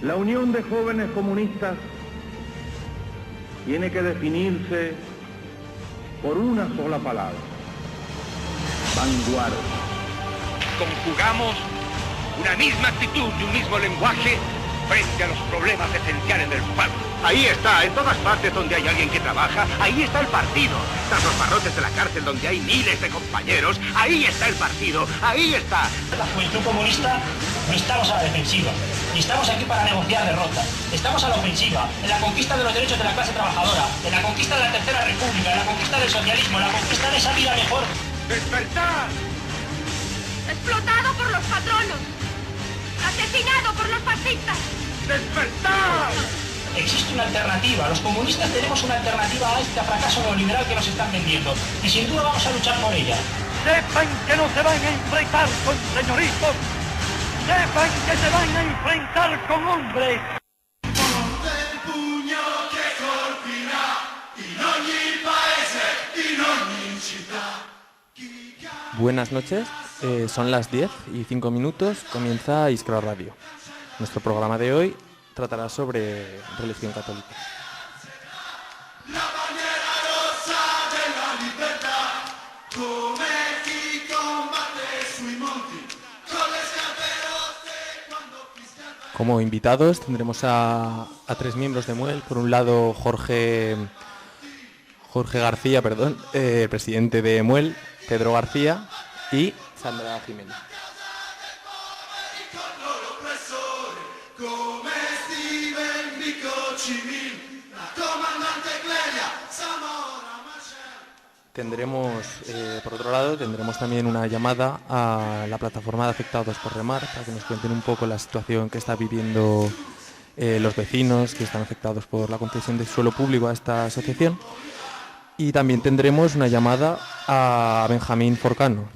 La Unión de Jóvenes Comunistas tiene que definirse por una sola palabra: vanguardia. Conjugamos una misma actitud y un mismo lenguaje frente a los problemas esenciales del pueblo. Ahí está, en todas partes donde hay alguien que trabaja, ahí está el partido. Tras los barrotes de la cárcel donde hay miles de compañeros, ahí está el partido, ahí está. La Juventud Comunista no estamos a la defensiva, ni estamos aquí para negociar derrotas. Estamos a la ofensiva, en la conquista de los derechos de la clase trabajadora, en la conquista de la Tercera República, en la conquista del socialismo, en la conquista de esa vida mejor. ¡Despertad! Explotado por los patronos, asesinado por los fascistas. ¡Despertad! Existe una alternativa, los comunistas tenemos una alternativa a este fracaso neoliberal que nos están vendiendo, y sin duda vamos a luchar por ella. Sepan que no se van a enfrentar con señoritos, sepan que se van a enfrentar con hombres. Buenas noches, son las 10:05, comienza Iskra Radio. Nuestro programa de hoy tratará sobre religión católica. Como invitados tendremos a tres miembros de Muel. Por un lado, Jorge García, presidente de Muel, Pedro García y Sandra Jiménez. Tendremos, por otro lado, también una llamada a la plataforma de afectados por Remar para que nos cuenten un poco la situación que está viviendo los vecinos que están afectados por la concesión de suelo público a esta asociación. Y también tendremos una llamada a Benjamín Forcano,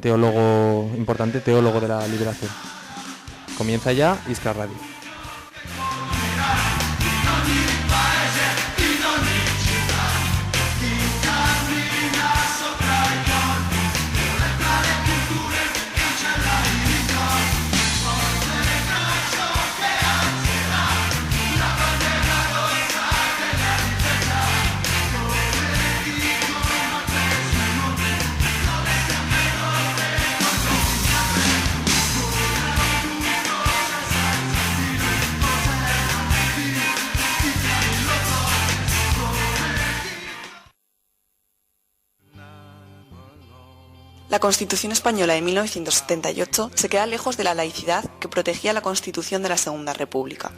importante teólogo de la liberación. Comienza ya Iskra Radio. La Constitución española de 1978 se queda lejos de la laicidad que protegía la Constitución de la Segunda República.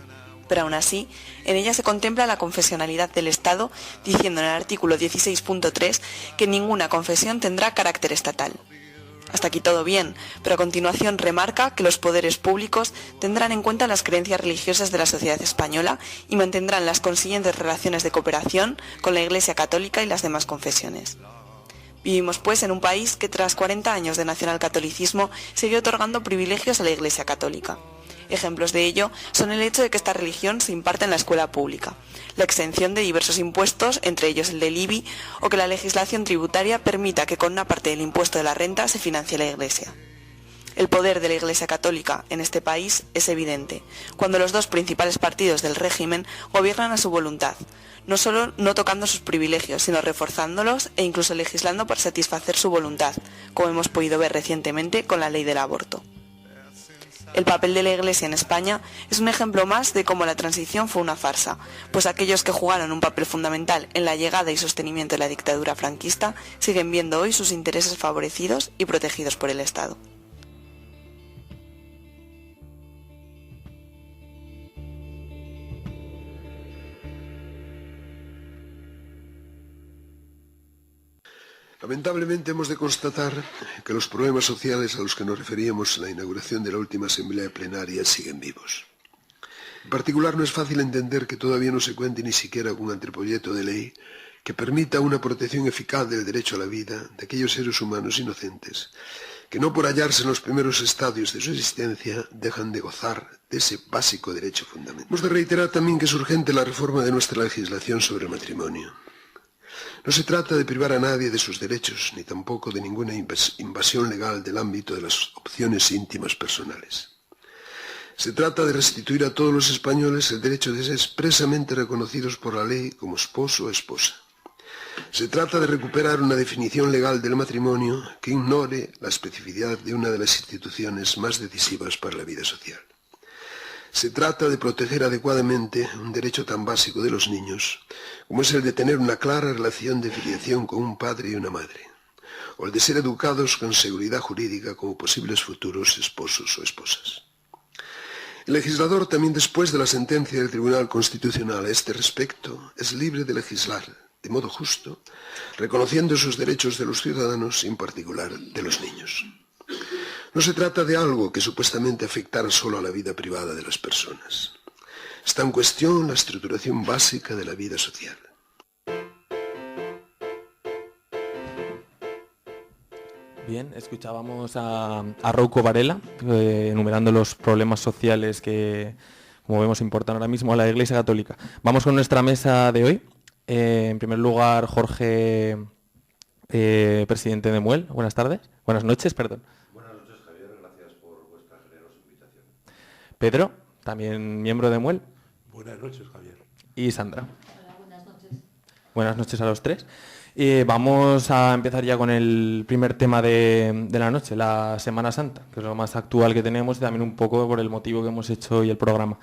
Pero aún así, en ella se contempla la confesionalidad del Estado, diciendo en el artículo 16.3 que ninguna confesión tendrá carácter estatal. Hasta aquí todo bien, pero a continuación remarca que los poderes públicos tendrán en cuenta las creencias religiosas de la sociedad española y mantendrán las consiguientes relaciones de cooperación con la Iglesia Católica y las demás confesiones. Vivimos, pues, en un país que tras 40 años de nacionalcatolicismo sigue otorgando privilegios a la Iglesia Católica. Ejemplos de ello son el hecho de que esta religión se imparte en la escuela pública, la exención de diversos impuestos, entre ellos el del IBI, o que la legislación tributaria permita que con una parte del impuesto de la renta se financie la Iglesia. El poder de la Iglesia Católica en este país es evidente, cuando los dos principales partidos del régimen gobiernan a su voluntad, no solo no tocando sus privilegios, sino reforzándolos e incluso legislando para satisfacer su voluntad, como hemos podido ver recientemente con la ley del aborto. El papel de la Iglesia en España es un ejemplo más de cómo la transición fue una farsa, pues aquellos que jugaron un papel fundamental en la llegada y sostenimiento de la dictadura franquista siguen viendo hoy sus intereses favorecidos y protegidos por el Estado. Lamentablemente hemos de constatar que los problemas sociales a los que nos referíamos en la inauguración de la última asamblea plenaria siguen vivos. En particular, no es fácil entender que todavía no se cuente ni siquiera con un anteproyecto de ley que permita una protección eficaz del derecho a la vida de aquellos seres humanos inocentes que no por hallarse en los primeros estadios de su existencia dejan de gozar de ese básico derecho fundamental. Hemos de reiterar también que es urgente la reforma de nuestra legislación sobre el matrimonio. No se trata de privar a nadie de sus derechos, ni tampoco de ninguna invasión legal del ámbito de las opciones íntimas personales. Se trata de restituir a todos los españoles el derecho de ser expresamente reconocidos por la ley como esposo o esposa. Se trata de recuperar una definición legal del matrimonio que ignore la especificidad de una de las instituciones más decisivas para la vida social. Se trata de proteger adecuadamente un derecho tan básico de los niños como es el de tener una clara relación de filiación con un padre y una madre, o el de ser educados con seguridad jurídica como posibles futuros esposos o esposas. El legislador, también después de la sentencia del Tribunal Constitucional a este respecto, es libre de legislar de modo justo, reconociendo esos derechos de los ciudadanos y en particular de los niños. No se trata de algo que supuestamente afectara solo a la vida privada de las personas. Está en cuestión la estructuración básica de la vida social. Bien, escuchábamos a Rouco Varela enumerando los problemas sociales que, como vemos, importan ahora mismo a la Iglesia Católica. Vamos con nuestra mesa de hoy. En primer lugar, Jorge, presidente de MUEL. Buenas tardes. Buenas noches, perdón. Buenas noches, Javier. Gracias por vuestra generosa invitación. Pedro, también miembro de MUEL. Buenas noches, Javier. Y Sandra. Hola, buenas noches. Buenas noches a los tres. Vamos a empezar ya con el primer tema de la noche, la Semana Santa, que es lo más actual que tenemos y también un poco por el motivo que hemos hecho hoy el programa.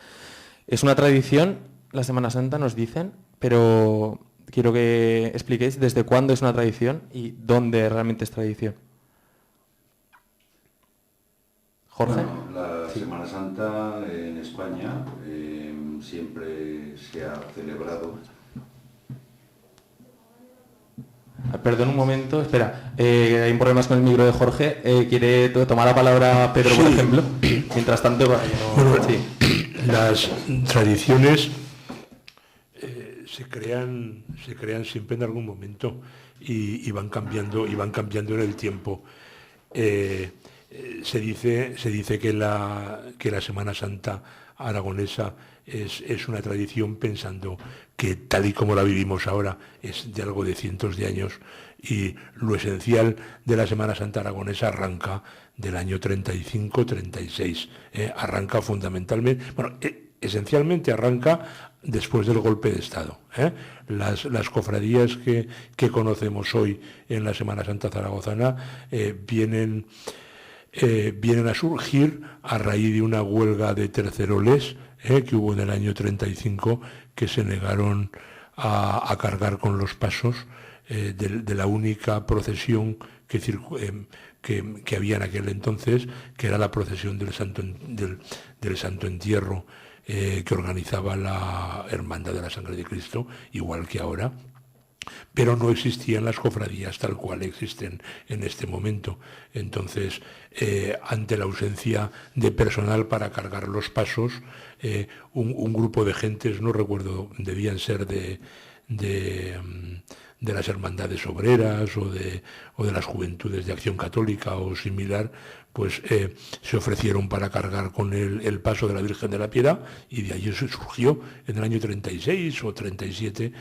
Es una tradición, la Semana Santa, nos dicen, pero quiero que expliquéis desde cuándo es una tradición y dónde realmente es tradición. Jorge. Bueno, la Semana Santa en España siempre se ha celebrado. Perdón un momento, espera, hay problemas con el micro de Jorge. ¿Quiere tomar la palabra Pedro, por ejemplo? Mientras tanto, bueno, sí. Las tradiciones se crean siempre en algún momento y van cambiando en el tiempo. Se dice que la Semana Santa aragonesa es una tradición pensando que tal y como la vivimos ahora es de algo de cientos de años y lo esencial de la Semana Santa aragonesa arranca del año 35-36. Arranca fundamentalmente, esencialmente arranca después del golpe de Estado. Las cofradías que conocemos hoy en la Semana Santa zaragozana vienen a surgir a raíz de una huelga de terceroles que hubo en el año 35, que se negaron a cargar con los pasos de la única procesión que había en aquel entonces, que era la procesión del Santo Entierro, que organizaba la Hermandad de la Sangre de Cristo, igual que ahora. Pero no existían las cofradías tal cual existen en este momento. Entonces, ante la ausencia de personal para cargar los pasos, un grupo de gentes, no recuerdo, debían ser de las hermandades obreras o de las juventudes de Acción Católica o similar, pues se ofrecieron para cargar con el paso de la Virgen de la Piedad, y de allí surgió en el año 36 o 37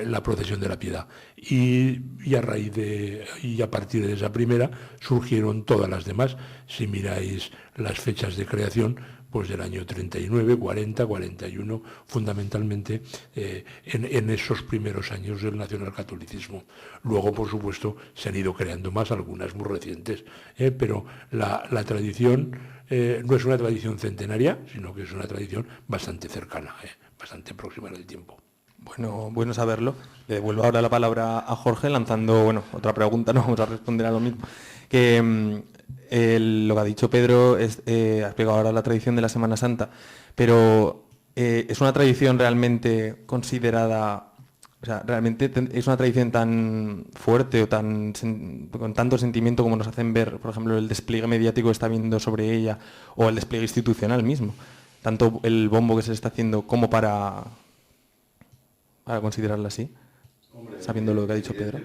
la procesión de la Piedad. Y a partir de esa primera surgieron todas las demás. Si miráis las fechas de creación, pues del año 39, 40, 41, fundamentalmente en esos primeros años del nacionalcatolicismo. Luego, por supuesto, se han ido creando más, algunas muy recientes, pero la tradición no es una tradición centenaria, sino que es una tradición bastante cercana, bastante próxima en el tiempo. Bueno saberlo. Le devuelvo ahora la palabra a Jorge lanzando otra pregunta, no vamos a responder a lo mismo. Lo que ha dicho Pedro ha explicado ahora la tradición de la Semana Santa, pero ¿es una tradición realmente considerada, realmente es una tradición tan fuerte o con tanto sentimiento como nos hacen ver, por ejemplo, el despliegue mediático que está habiendo sobre ella o el despliegue institucional mismo? Tanto el bombo que se le está haciendo como para considerarla así, sabiendo lo que ha dicho Pedro.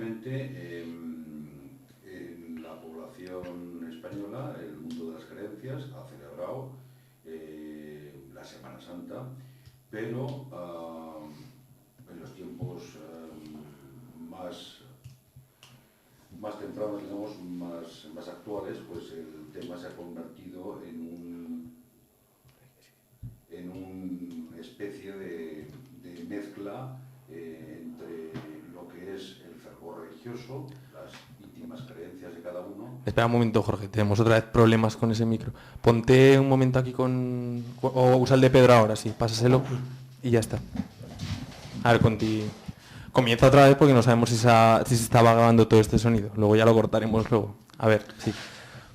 Ha celebrado la Semana Santa, pero en los tiempos más tempranos, digamos, más actuales, pues el tema se ha convertido en religioso, las íntimas creencias de cada uno. Espera un momento, Jorge, tenemos otra vez problemas con ese micro. Ponte un momento aquí o usa el de Pedro ahora, sí, pásaselo y ya está. A ver, comienza otra vez porque no sabemos si se estaba grabando todo este sonido. Luego ya lo cortaremos luego. A ver, sí.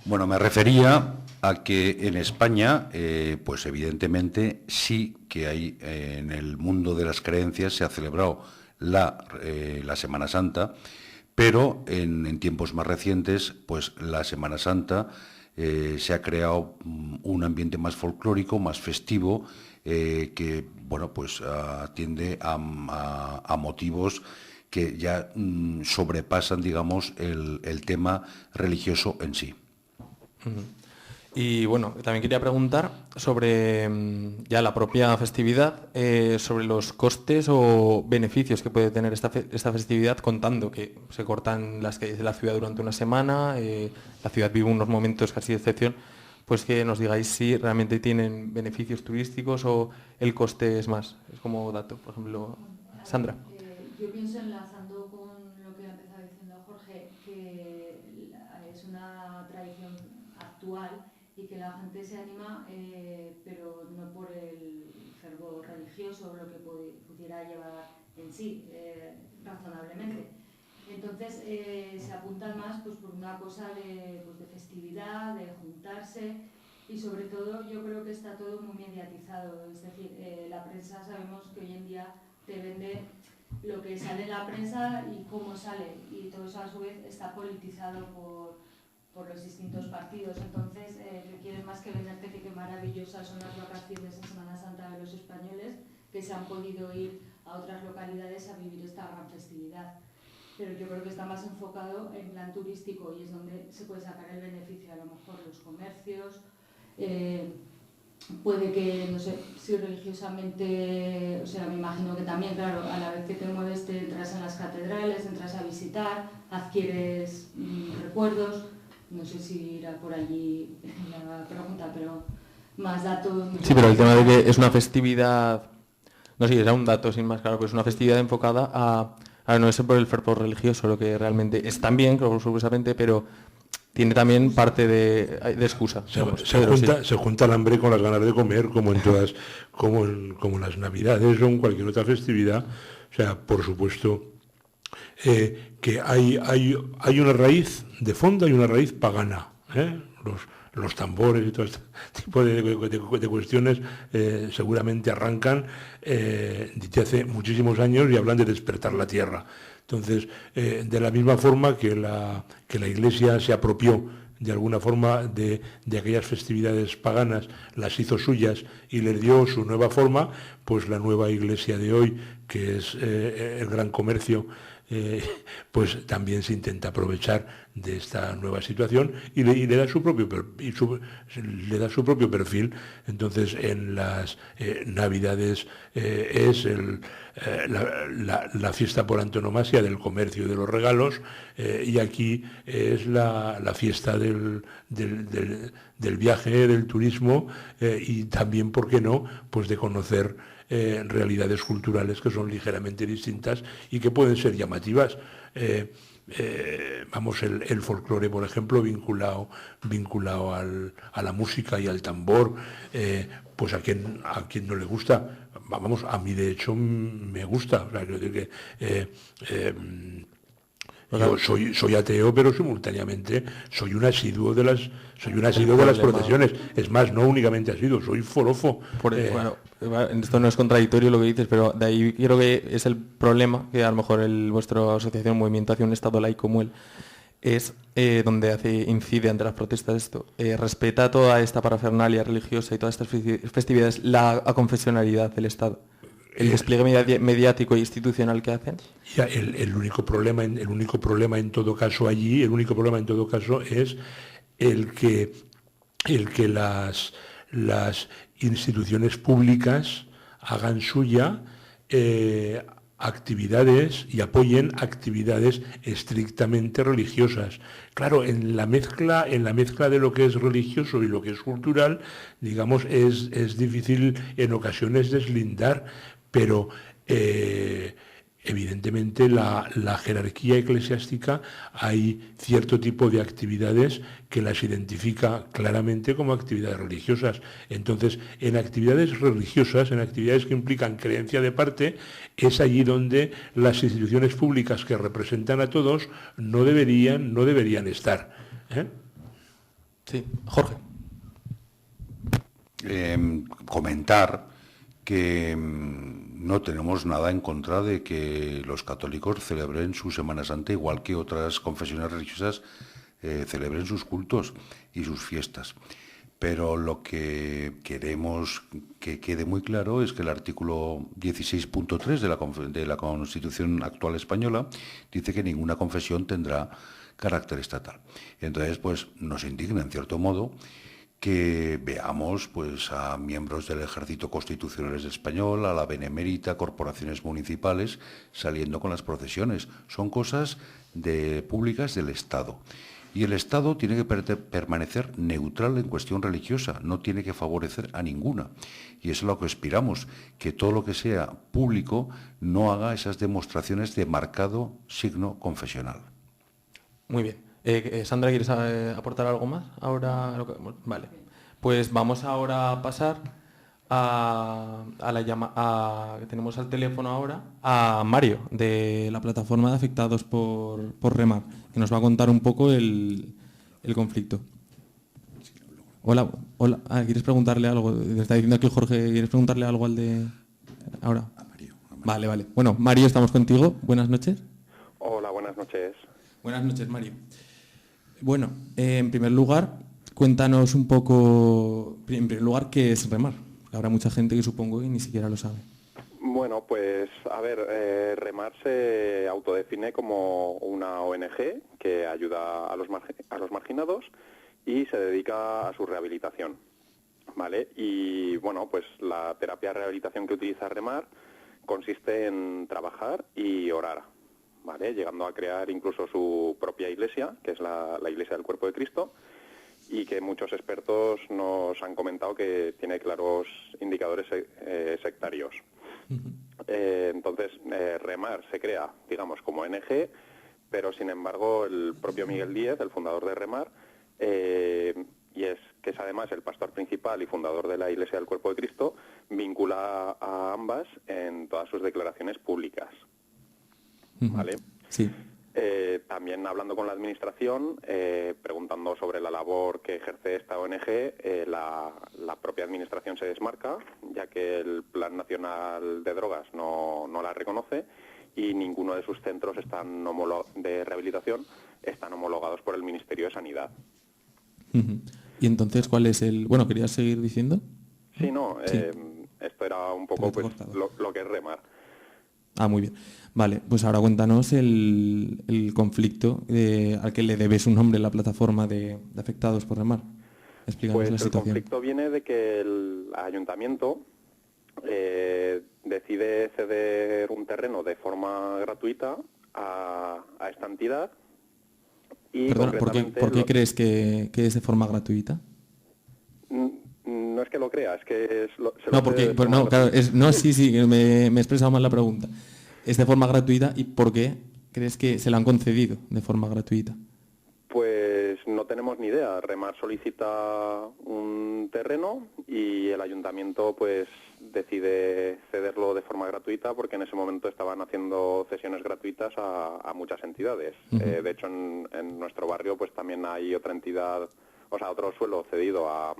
Bueno, me refería a que en España, pues evidentemente sí que hay, en el mundo de las creencias se ha celebrado la Semana Santa, pero en tiempos más recientes, pues la Semana Santa se ha creado un ambiente más folclórico, más festivo, que bueno, pues atiende a motivos que ya sobrepasan, digamos, el tema religioso en sí. Y bueno, también quería preguntar sobre ya la propia festividad, sobre los costes o beneficios que puede tener esta festividad, contando que se cortan las calles de la ciudad durante una semana, la ciudad vive unos momentos casi de excepción, pues que nos digáis si realmente tienen beneficios turísticos o el coste es más. Es como dato, por ejemplo, Sandra. Yo pienso, enlazando con lo que ha empezado diciendo Jorge, que es una tradición actual y que la gente se anima, pero no por el fervor religioso o lo que pudiera llevar en sí, razonablemente. Entonces se apuntan más pues, por una cosa de festividad, de juntarse, y sobre todo yo creo que está todo muy mediatizado. Es decir, la prensa, sabemos que hoy en día te vende lo que sale en la prensa y cómo sale, y todo eso a su vez está politizado por los distintos partidos. Entonces que quieres más que venderte que qué maravillosas son las vacaciones en Semana Santa de los españoles, que se han podido ir a otras localidades a vivir esta gran festividad. Pero yo creo que está más enfocado en plan turístico, y es donde se puede sacar el beneficio. A lo mejor los comercios, puede que, no sé, si religiosamente, o sea, me imagino que también, claro, a la vez que te mueves te entras en las catedrales, entras a visitar, adquieres recuerdos. No sé si irá por allí la pregunta, pero más datos. Sí, pero el tema de que es una festividad, no sé, era un dato sin más, claro, pero es una festividad enfocada a no es por el fervor religioso, lo que realmente es también, supuestamente, pero tiene también parte de excusa. Se junta el hambre con las ganas de comer, como en todas, como en las Navidades o en cualquier otra festividad. O sea, por supuesto que hay una raíz de fondo y una raíz pagana. Los tambores y todo este tipo de cuestiones seguramente arrancan desde hace muchísimos años y hablan de despertar la tierra. Entonces, de la misma forma que la Iglesia se apropió de alguna forma de aquellas festividades paganas, las hizo suyas y les dio su nueva forma, pues la nueva Iglesia de hoy, que es el gran comercio, pues también se intenta aprovechar de esta nueva situación y le da su propio perfil. Entonces, en las Navidades es la fiesta por antonomasia del comercio y de los regalos, y aquí es la fiesta del viaje, del turismo, y también, ¿por qué no?, pues de conocer realidades culturales que son ligeramente distintas y que pueden ser llamativas. El folclore, por ejemplo, vinculado a la música y al tambor, pues a quien no le gusta. A mí de hecho me gusta. O sea, quiero decir que yo soy ateo, pero simultáneamente soy un asiduo de las procesiones. Es más, no únicamente asiduo, soy forofo. Bueno, esto no es contradictorio lo que dices, pero de ahí creo que es el problema, que a lo mejor vuestra asociación, Movimiento hacia un Estado laico como él, es donde incide ante las protestas esto. Respeta toda esta parafernalia religiosa y todas estas festividades la aconfesionalidad del Estado. El despliegue mediático e institucional que hacen. Ya, el único problema en todo caso allí, es el que las instituciones públicas hagan suya actividades y apoyen actividades estrictamente religiosas. Claro, en la mezcla de lo que es religioso y lo que es cultural, digamos, es difícil en ocasiones deslindar, pero evidentemente la jerarquía eclesiástica, hay cierto tipo de actividades que las identifica claramente como actividades religiosas. Entonces, en actividades religiosas, en actividades que implican creencia de parte, es allí donde las instituciones públicas que representan a todos no deberían estar. Sí, Jorge. Comentar que no tenemos nada en contra de que los católicos celebren su Semana Santa igual que otras confesiones religiosas celebren sus cultos y sus fiestas. Pero lo que queremos que quede muy claro es que el artículo 16.3 de la Constitución actual española dice que ninguna confesión tendrá carácter estatal. Entonces, pues nos indigna en cierto modo que veamos pues a miembros del Ejército Constitucional Español, a la Benemérita, corporaciones municipales saliendo con las procesiones. Son cosas públicas del Estado. Y el Estado tiene que permanecer neutral en cuestión religiosa, no tiene que favorecer a ninguna. Y eso es lo que aspiramos, que todo lo que sea público no haga esas demostraciones de marcado signo confesional. Muy bien. Sandra, ¿quieres aportar algo más? Ahora, vale. Pues vamos ahora a pasar que tenemos al teléfono ahora a Mario, de la plataforma de afectados por Remar, que nos va a contar un poco el conflicto. Hola. ¿Quieres preguntarle algo? Me está diciendo aquí Jorge, ¿quieres preguntarle algo al de ahora? A Mario. Vale. Bueno, Mario, estamos contigo. Buenas noches. Hola, buenas noches. Buenas noches, Mario. Bueno, en primer lugar, cuéntanos un poco, en primer lugar, ¿qué es Remar? Habrá mucha gente que supongo que ni siquiera lo sabe. Bueno, pues a ver, Remar se autodefine como una ONG que ayuda a los marginados y se dedica a su rehabilitación, ¿vale? Y bueno, pues la terapia de rehabilitación que utiliza Remar consiste en trabajar y orar, ¿vale? Llegando a crear incluso su propia iglesia, que es la Iglesia del Cuerpo de Cristo, y que muchos expertos nos han comentado que tiene claros indicadores sectarios. Entonces, Remar se crea, digamos, como ONG, pero sin embargo el propio Miguel Díez, el fundador de Remar, y es que es además el pastor principal y fundador de la Iglesia del Cuerpo de Cristo, vincula a ambas en todas sus declaraciones públicas. ¿Vale? Sí. También hablando con la administración, preguntando sobre la labor que ejerce esta ONG, la propia administración se desmarca, ya que el Plan Nacional de Drogas no la reconoce y ninguno de sus centros de rehabilitación están homologados por el Ministerio de Sanidad. Y entonces, ¿cuál es el...? Bueno, ¿querías seguir diciendo? Sí, no, Sí. Esto era un poco pues, lo que es Remar. Muy bien. Vale, pues ahora cuéntanos el conflicto al que le debe su nombre la plataforma de afectados por Remar. Explícanos Pues la situación. El conflicto viene de que el ayuntamiento decide ceder un terreno de forma gratuita a esta entidad. Y Perdona, ¿por qué crees que es de forma gratuita? No es que lo crea, es que me he expresado mal la pregunta. Es de forma gratuita, ¿y por qué crees que se la han concedido de forma gratuita? Pues no tenemos ni idea. Remar solicita un terreno y el ayuntamiento pues decide cederlo de forma gratuita porque en ese momento estaban haciendo cesiones gratuitas a muchas entidades. De hecho, en nuestro barrio pues también hay otra entidad, o sea, otro suelo cedido a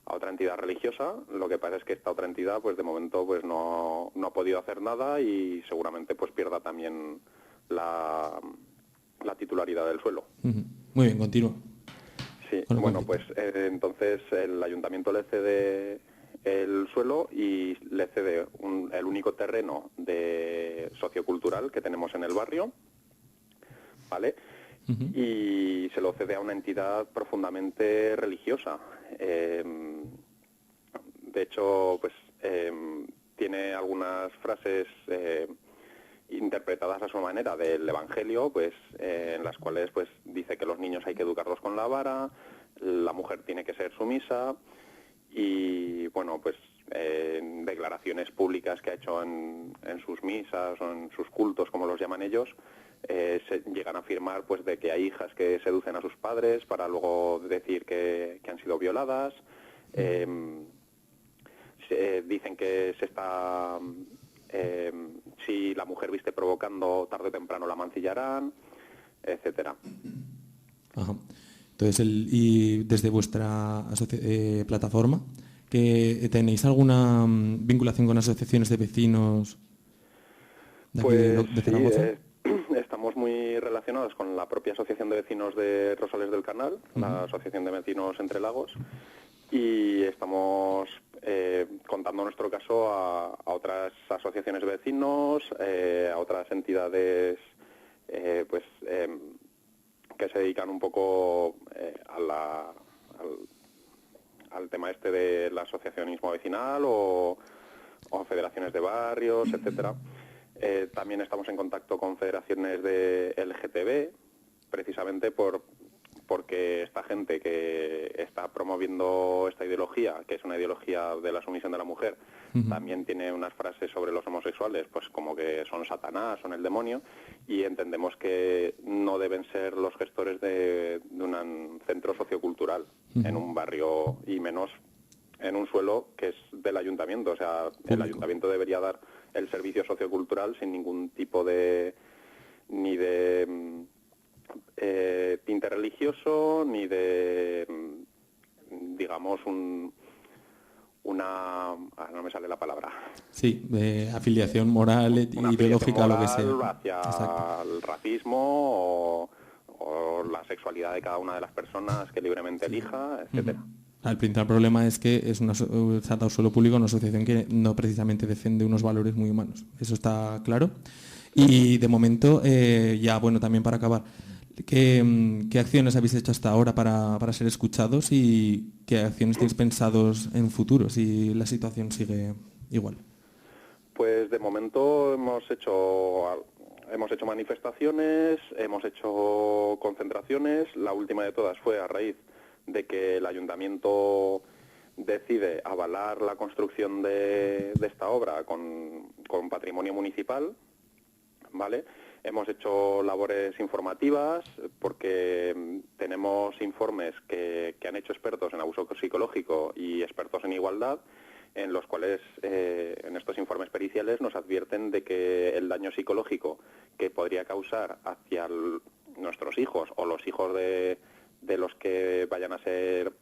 otra entidad religiosa. Lo que pasa es que esta otra entidad pues de momento pues no ha podido hacer nada y seguramente pues pierda también la titularidad del suelo. Muy bien, continúa. Sí, bueno, pues entonces el ayuntamiento le cede el suelo y le cede el único terreno de sociocultural que tenemos en el barrio, ¿vale? Y se lo cede a una entidad profundamente religiosa. De hecho, pues tiene algunas frases interpretadas a su manera del Evangelio, pues en las cuales pues dice que los niños hay que educarlos con la vara, la mujer tiene que ser sumisa y bueno, pues declaraciones públicas que ha hecho en sus misas o en sus cultos, como los llaman ellos, se llegan a afirmar pues de que hay hijas que seducen a sus padres para luego decir que han sido violadas. Dicen que si la mujer viste provocando, tarde o temprano la mancillarán, etcétera. Ajá. Entonces, y desde vuestra plataforma, ¿que tenéis alguna vinculación con asociaciones de vecinos de aquí de Zaragoza? Sí, estamos muy relacionados con la propia Asociación de Vecinos de Rosales del Canal, la Asociación de Vecinos Entre Lagos, y estamos contando nuestro caso a otras asociaciones de vecinos, a otras entidades que se dedican un poco al tema este del asociacionismo vecinal o federaciones de barrios, etcétera. También estamos en contacto con federaciones de LGTB, precisamente porque esta gente que está promoviendo esta ideología, que es una ideología de la sumisión de la mujer, también tiene unas frases sobre los homosexuales, pues como que son Satanás, son el demonio, y entendemos que no deben ser los gestores de un centro sociocultural en un barrio, y menos en un suelo que es del ayuntamiento. O sea, el ayuntamiento debería dar el servicio sociocultural sin ningún tipo de tinte religioso, ni de, digamos, no me sale la palabra. Sí, de afiliación moral, ideológica, lo que sea. Hacia el racismo o la sexualidad de cada una de las personas que libremente elija, etcétera. El principal problema es que se ha dado suelo público a una asociación que no precisamente defiende unos valores muy humanos. Eso está claro. Y de momento, también para acabar, ¿qué acciones habéis hecho hasta ahora para ser escuchados y qué acciones tenéis pensados en futuro si la situación sigue igual? Pues de momento hemos hecho manifestaciones, hemos hecho concentraciones. La última de todas fue a raíz de que el ayuntamiento decide avalar la construcción de esta obra con patrimonio municipal, ¿vale? Hemos hecho labores informativas porque tenemos informes que han hecho expertos en abuso psicológico y expertos en igualdad, en los cuales en estos informes periciales nos advierten de que el daño psicológico que podría causar hacia nuestros hijos o los hijos de los que vayan a ser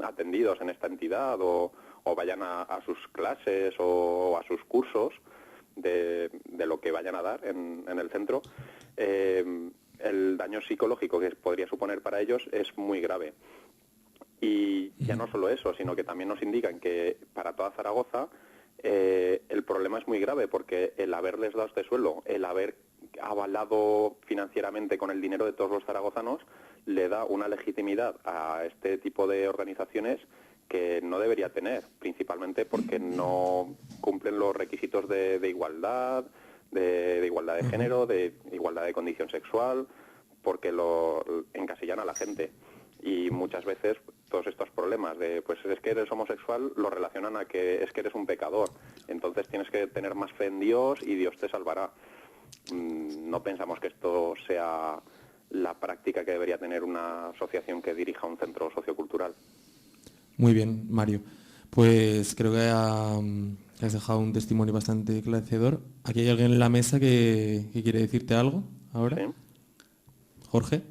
atendidos en esta entidad o vayan a sus clases o a sus cursos de lo que vayan a dar en el centro, el daño psicológico que podría suponer para ellos es muy grave. Y ya no solo eso, sino que también nos indican que para toda Zaragoza el problema es muy grave, porque el haberles dado este suelo, el haber avalado financieramente con el dinero de todos los zaragozanos, le da una legitimidad a este tipo de organizaciones que no debería tener, principalmente porque no cumplen los requisitos de igualdad, de igualdad de género, de igualdad de condición sexual, porque lo encasillan a la gente. Y muchas veces todos estos problemas de, pues es que eres homosexual, lo relacionan a que es que eres un pecador. Entonces tienes que tener más fe en Dios y Dios te salvará. No pensamos que esto sea la práctica que debería tener una asociación que dirija un centro sociocultural. Muy bien, Mario. Pues creo que has dejado un testimonio bastante esclarecedor. ¿Aquí hay alguien en la mesa que quiere decirte algo ahora? Sí. Jorge.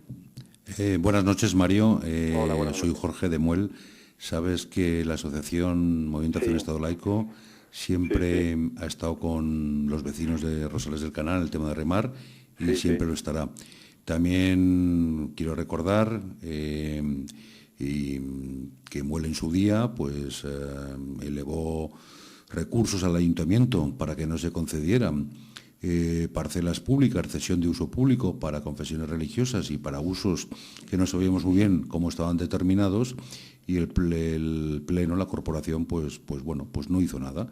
Buenas noches, Mario. Hola, buenas soy noches. Jorge de Muel. Sabes que la asociación Movimiento Acción Estado Laico siempre ha estado con los vecinos de Rosales del Canal, el tema de remar, y siempre lo estará. También quiero recordar que Muel en su día pues elevó recursos al ayuntamiento para que no se concedieran parcelas públicas, cesión de uso público para confesiones religiosas y para usos que no sabíamos muy bien cómo estaban determinados, y el pleno, la corporación, pues no hizo nada.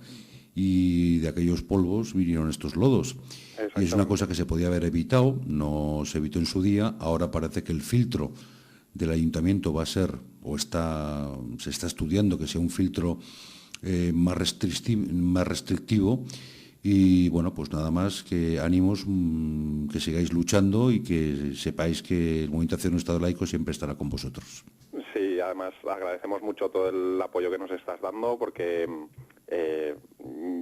Y de aquellos polvos vinieron estos lodos. Y es una cosa que se podía haber evitado, no se evitó en su día. Ahora parece que el filtro del ayuntamiento va a ser, se está estudiando que sea un filtro más restrictivo. Y bueno, pues nada más que ánimos, que sigáis luchando y que sepáis que el Movimiento Acción de un Estado Laico siempre estará con vosotros. Sí, además agradecemos mucho todo el apoyo que nos estás dando, porque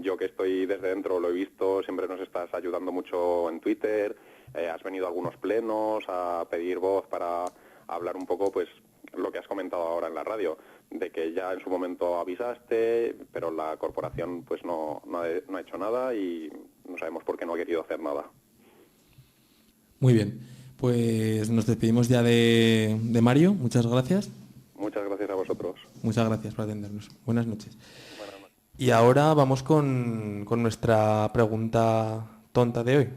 yo que estoy desde dentro lo he visto, siempre nos estás ayudando mucho en Twitter, has venido a algunos plenos a pedir voz para hablar un poco, pues lo que has comentado ahora en la radio, de que ya en su momento avisaste, pero la corporación pues no ha hecho nada y no sabemos por qué no ha querido hacer nada. Muy bien, pues nos despedimos ya de Mario, muchas gracias. Muchas gracias a vosotros. Muchas gracias por atendernos. Buenas noches. Y ahora vamos con nuestra pregunta tonta de hoy.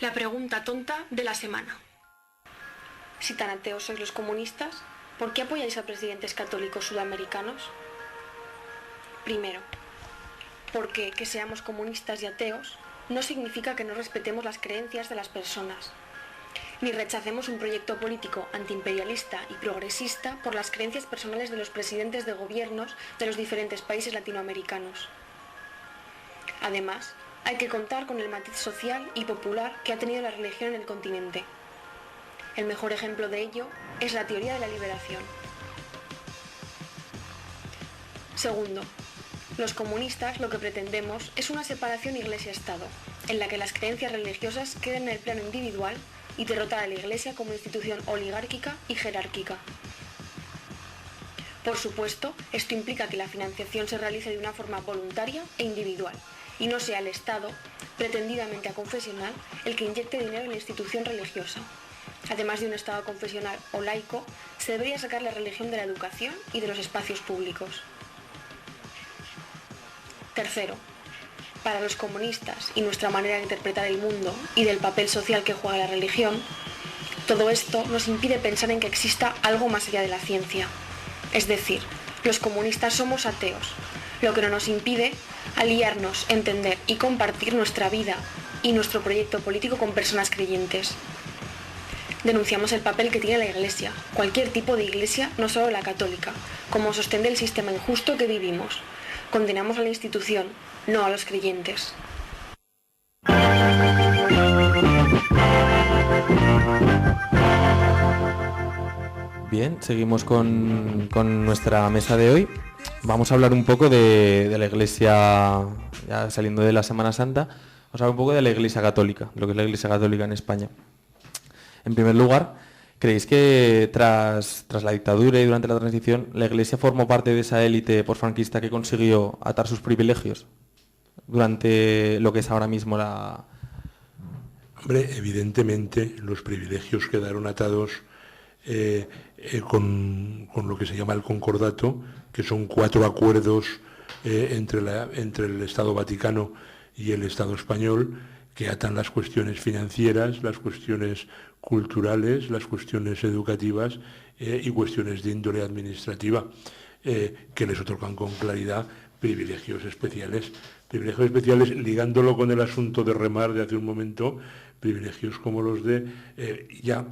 La pregunta tonta de la semana. Si tan ateos sois los comunistas, ¿por qué apoyáis a presidentes católicos sudamericanos? Primero, porque que seamos comunistas y ateos no significa que no respetemos las creencias de las personas, ni rechacemos un proyecto político antiimperialista y progresista por las creencias personales de los presidentes de gobiernos de los diferentes países latinoamericanos. Además, hay que contar con el matiz social y popular que ha tenido la religión en el continente. El mejor ejemplo de ello es la teoría de la liberación. Segundo, los comunistas lo que pretendemos es una separación Iglesia-Estado, en la que las creencias religiosas queden en el plano individual y derrotar a la Iglesia como institución oligárquica y jerárquica. Por supuesto, esto implica que la financiación se realice de una forma voluntaria e individual, y no sea el Estado, pretendidamente aconfesional, el que inyecte dinero en la institución religiosa. Además de un Estado confesional o laico, se debería sacar la religión de la educación y de los espacios públicos. Tercero, para los comunistas y nuestra manera de interpretar el mundo y del papel social que juega la religión, todo esto nos impide pensar en que exista algo más allá de la ciencia. Es decir, los comunistas somos ateos, lo que no nos impide aliarnos, entender y compartir nuestra vida y nuestro proyecto político con personas creyentes. Denunciamos el papel que tiene la Iglesia, cualquier tipo de Iglesia, no solo la católica, como sostén del sistema injusto que vivimos. Condenamos a la institución, no a los creyentes. Bien, seguimos con nuestra mesa de hoy. Vamos a hablar un poco de la Iglesia, ya saliendo de la Semana Santa, vamos a hablar un poco de la Iglesia Católica, de lo que es la Iglesia Católica en España. En primer lugar, ¿creéis que tras la dictadura y durante la transición, la Iglesia formó parte de esa élite posfranquista que consiguió atar sus privilegios durante lo que es ahora mismo la... Hombre, evidentemente los privilegios quedaron atados con lo que se llama el concordato, que son 4 acuerdos entre el Estado Vaticano y el Estado español, que atan las cuestiones financieras, las cuestiones culturales, las cuestiones educativas y cuestiones de índole administrativa, que les otorgan con claridad privilegios especiales, ligándolo con el asunto de Remar de hace un momento, privilegios como los de, ya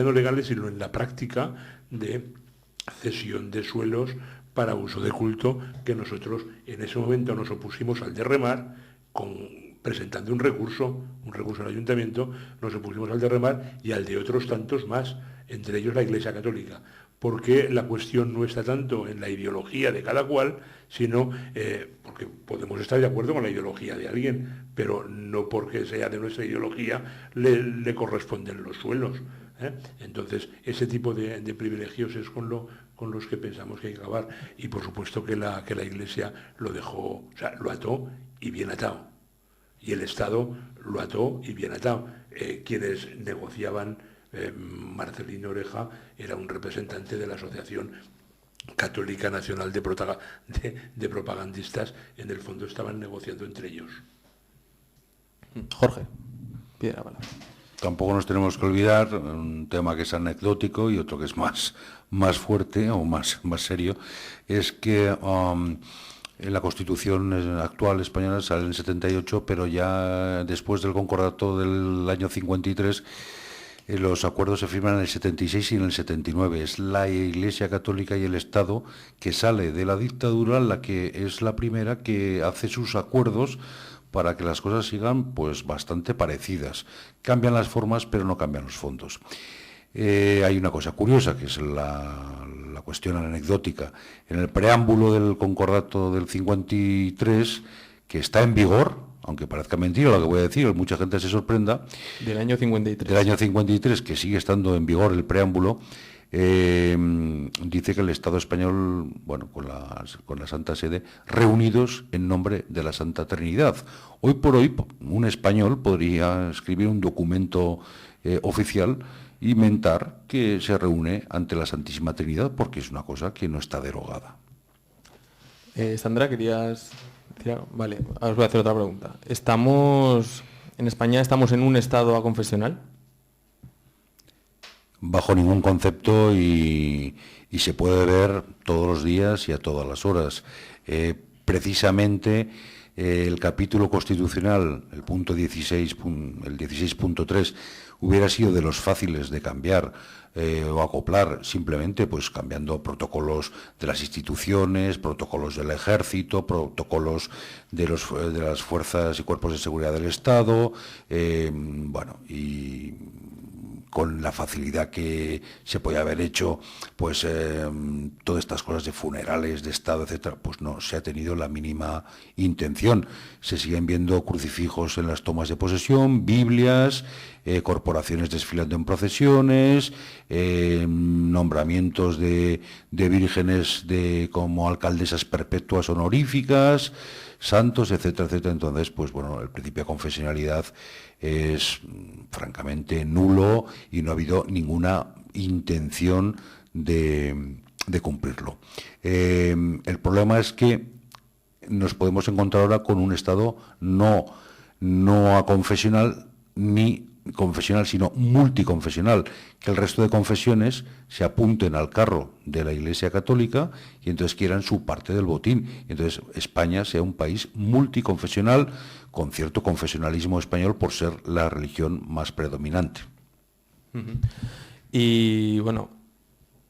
no legales, sino en la práctica de cesión de suelos para uso de culto, que nosotros en ese momento nos opusimos al de Remar, presentando un recurso al ayuntamiento, nos opusimos al de Remar y al de otros tantos más, entre ellos la Iglesia Católica, porque la cuestión no está tanto en la ideología de cada cual, sino porque podemos estar de acuerdo con la ideología de alguien, pero no porque sea de nuestra ideología le corresponden los suelos. Entonces, ese tipo de privilegios es con los que pensamos que hay que acabar, y por supuesto que la Iglesia lo dejó, o sea, lo ató y bien atado. Y el Estado lo ató y bien atado. Quienes negociaban, Marcelino Oreja era un representante de la Asociación Católica Nacional de Propagandistas, en el fondo estaban negociando entre ellos. Jorge, pide la palabra. Tampoco nos tenemos que olvidar un tema que es anecdótico y otro que es más fuerte o más serio, es que la Constitución actual española sale en el 78, pero ya después del concordato del año 53 los acuerdos se firman en el 76 y en el 79. Es la Iglesia Católica y el Estado que sale de la dictadura la que es la primera que hace sus acuerdos para que las cosas sigan pues bastante parecidas. Cambian las formas, pero no cambian los fondos. Hay una cosa curiosa, que es la cuestión anecdótica. En el preámbulo del Concordato del 53, que está en vigor, aunque parezca mentira lo que voy a decir, mucha gente se sorprenda. Del año 53. Del año 53, que sigue estando en vigor el preámbulo, dice que el Estado español, bueno, con la Santa Sede, reunidos en nombre de la Santa Trinidad. Hoy por hoy, un español podría escribir un documento oficial y mentar que se reúne ante la Santísima Trinidad, porque es una cosa que no está derogada. Sandra, querías... Vale, os voy a hacer otra pregunta. ¿En España estamos en un estado aconfesional? Bajo ningún concepto y se puede ver todos los días y a todas las horas. Precisamente el capítulo constitucional, el punto 16, el 16.3, hubiera sido de los fáciles de cambiar o acoplar, simplemente pues cambiando protocolos de las instituciones, protocolos del ejército, protocolos de las fuerzas y cuerpos de seguridad del Estado, bueno, y con la facilidad que se podía haber hecho, pues todas estas cosas de funerales, de Estado, etcétera, pues no se ha tenido la mínima intención. Se siguen viendo crucifijos en las tomas de posesión, Biblias, corporaciones desfilando en procesiones, nombramientos de vírgenes como alcaldesas perpetuas honoríficas, santos, etcétera, etcétera. Entonces, pues bueno, el principio de confesionalidad es francamente nulo y no ha habido ninguna intención de cumplirlo. El problema es que nos podemos encontrar ahora con un Estado no aconfesional ni confesional, sino multiconfesional, que el resto de confesiones se apunten al carro de la Iglesia Católica y entonces quieran su parte del botín. Y entonces España sea un país multiconfesional con cierto confesionalismo español por ser la religión más predominante. Y bueno,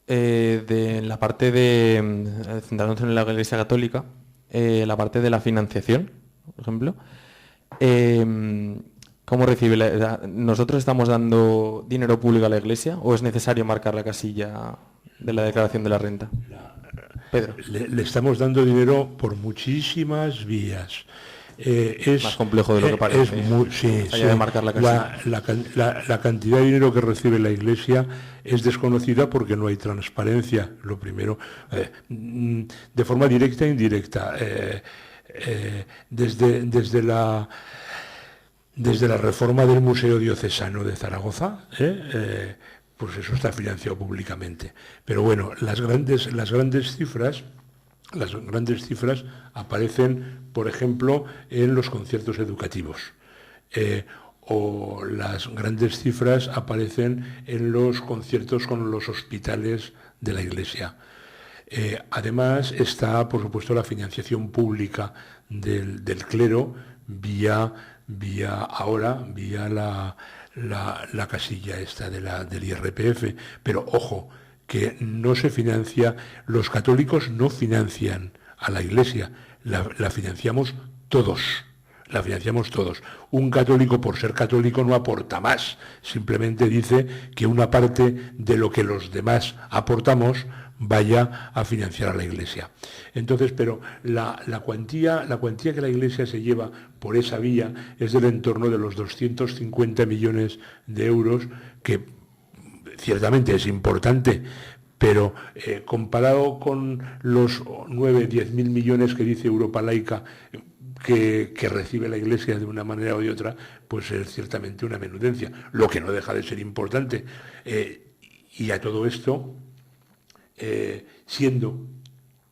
de la parte de, centrándonos en la Iglesia Católica, la parte de la financiación, por ejemplo, ¿cómo recibe? ¿Nosotros estamos dando dinero público a la Iglesia o es necesario marcar la casilla de la declaración de la renta? Pedro. Le estamos dando dinero por muchísimas vías. Es más complejo de lo que parece. De marcar la casilla. La cantidad de dinero que recibe la Iglesia es desconocida porque no hay transparencia, lo primero, de forma directa e indirecta. Desde la reforma del Museo Diocesano de Zaragoza, pues eso está financiado públicamente. Pero bueno, las grandes cifras aparecen, por ejemplo, en los conciertos educativos. O las grandes cifras aparecen en los conciertos con los hospitales de la Iglesia. Además está, por supuesto, la financiación pública del clero vía la casilla esta del IRPF, pero ojo, que no se financia, los católicos no financian a la Iglesia, la financiamos todos. Un católico, por ser católico, no aporta más, simplemente dice que una parte de lo que los demás aportamos vaya a financiar a la Iglesia. Entonces, pero la cuantía que la Iglesia se lleva por esa vía es del entorno de los 250 millones de euros, que ciertamente es importante, pero comparado con los 9-10 mil millones que dice Europa Laica que recibe la Iglesia de una manera o de otra, pues es ciertamente una menudencia, lo que no deja de ser importante. Y a todo esto, siendo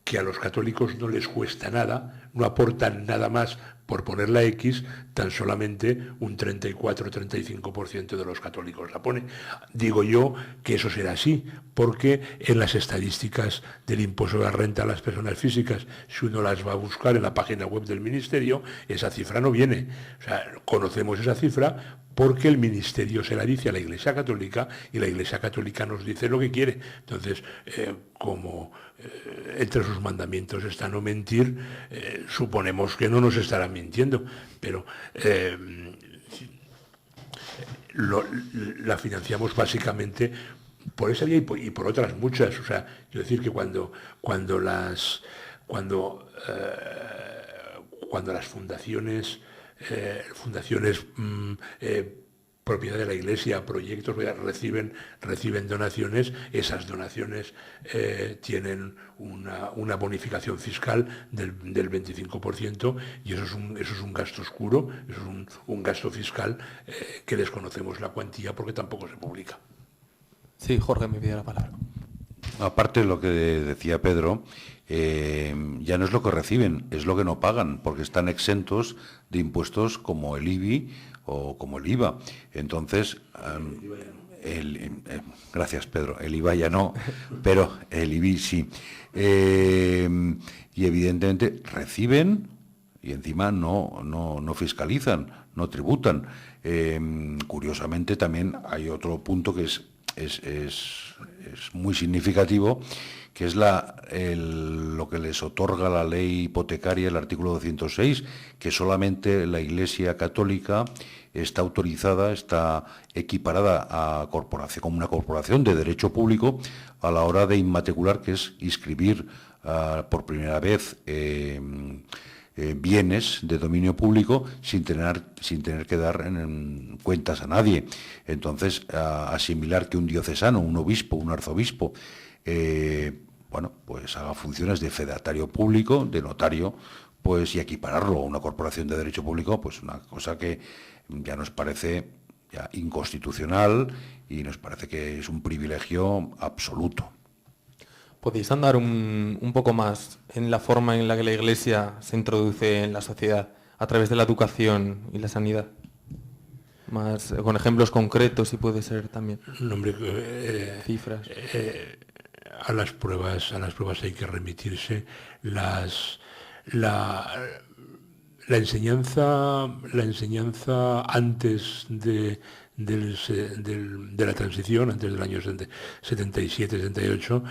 que a los católicos no les cuesta nada, no aportan nada más por poner la X, tan solamente un 34-35% de los católicos la pone. Digo yo que eso será así, porque en las estadísticas del impuesto de la renta a las personas físicas, si uno las va a buscar en la página web del Ministerio, esa cifra no viene. O sea, conocemos esa cifra porque el Ministerio se la dice a la Iglesia Católica y la Iglesia Católica nos dice lo que quiere. Entonces, como entre sus mandamientos está no mentir, suponemos que no nos estarán mintiendo, pero la financiamos básicamente por esa vía y por otras muchas. O sea, quiero decir que cuando las fundaciones propiedad de la Iglesia, proyectos, reciben donaciones, esas donaciones tienen una bonificación fiscal del 25%, y eso es un gasto oscuro, eso es un gasto fiscal que desconocemos la cuantía porque tampoco se publica. Sí, Jorge me pide la palabra. Aparte de lo que decía Pedro, ya no es lo que reciben, es lo que no pagan, porque están exentos de impuestos como el IBI o como el IVA. Entonces, gracias Pedro, el IVA ya no, pero el IBI sí. Y evidentemente reciben y encima no fiscalizan, no tributan. Curiosamente también hay otro punto que es muy significativo, que es lo que les otorga la ley hipotecaria, el artículo 206, que solamente la Iglesia Católica está autorizada, está equiparada a corporación, como una corporación de derecho público a la hora de inmatricular, que es inscribir por primera vez bienes de dominio público sin tener que dar cuentas a nadie. Entonces, asimilar que un diocesano, un obispo, un arzobispo, pues haga funciones de fedatario público, de notario, pues, y equipararlo a una corporación de derecho público, pues una cosa que ya nos parece ya inconstitucional y nos parece que es un privilegio absoluto. ¿Podéis andar un poco más en la forma en la que la Iglesia se introduce en la sociedad a través de la educación y la sanidad? Más con ejemplos concretos, si puede ser también. Cifras. A las pruebas hay que remitirse. La enseñanza antes de la transición, antes del año 77-78,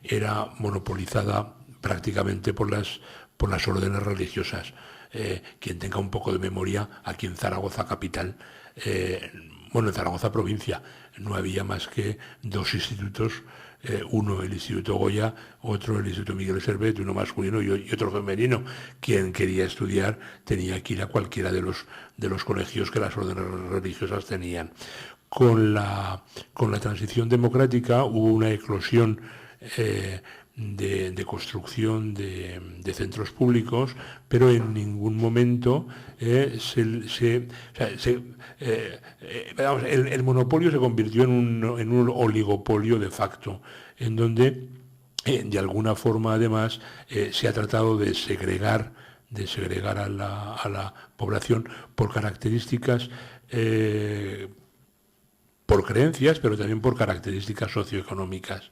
era monopolizada prácticamente por las órdenes religiosas. Quien tenga un poco de memoria, aquí en Zaragoza capital, en Zaragoza provincia, no había más que dos institutos, uno el Instituto Goya, otro el Instituto Miguel Servet, uno masculino y otro femenino. Quien quería estudiar tenía que ir a cualquiera de los colegios que las órdenes religiosas tenían. Con la transición democrática hubo una eclosión de construcción de centros públicos, pero en ningún momento el monopolio se convirtió en un oligopolio de facto, en donde de alguna forma además se ha tratado de segregar a la población por características, por creencias, pero también por características socioeconómicas.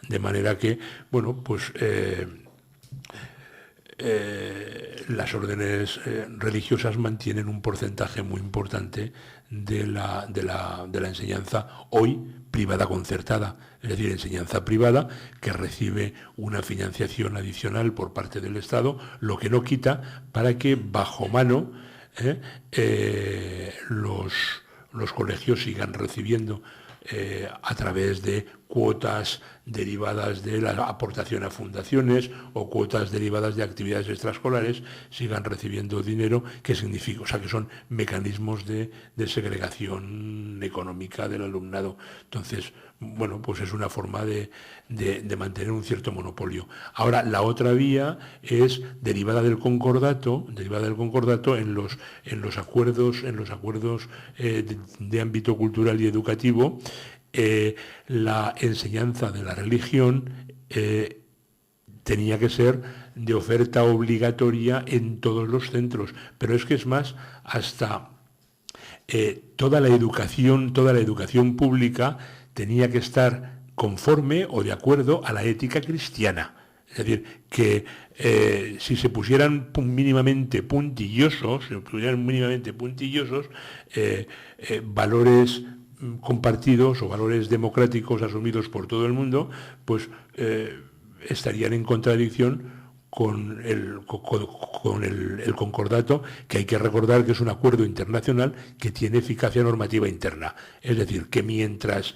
De manera que, las órdenes religiosas mantienen un porcentaje muy importante de la enseñanza hoy privada concertada, es decir, enseñanza privada que recibe una financiación adicional por parte del Estado, lo que no quita para que bajo mano los colegios sigan recibiendo a través de cuotas derivadas de la aportación a fundaciones o cuotas derivadas de actividades extraescolares, sigan recibiendo dinero, que significa, o sea, que son mecanismos de segregación económica del alumnado. Entonces, es una forma de mantener un cierto monopolio. Ahora, la otra vía es derivada del concordato en los acuerdos de ámbito cultural y educativo. La enseñanza de la religión tenía que ser de oferta obligatoria en todos los centros. Pero es que es más, hasta toda la educación pública tenía que estar conforme o de acuerdo a la ética cristiana. Es decir, que si se pusieran mínimamente puntillosos, valores compartidos o valores democráticos asumidos por todo el mundo, pues estarían en contradicción con el concordato, que hay que recordar que es un acuerdo internacional que tiene eficacia normativa interna. Es decir, que mientras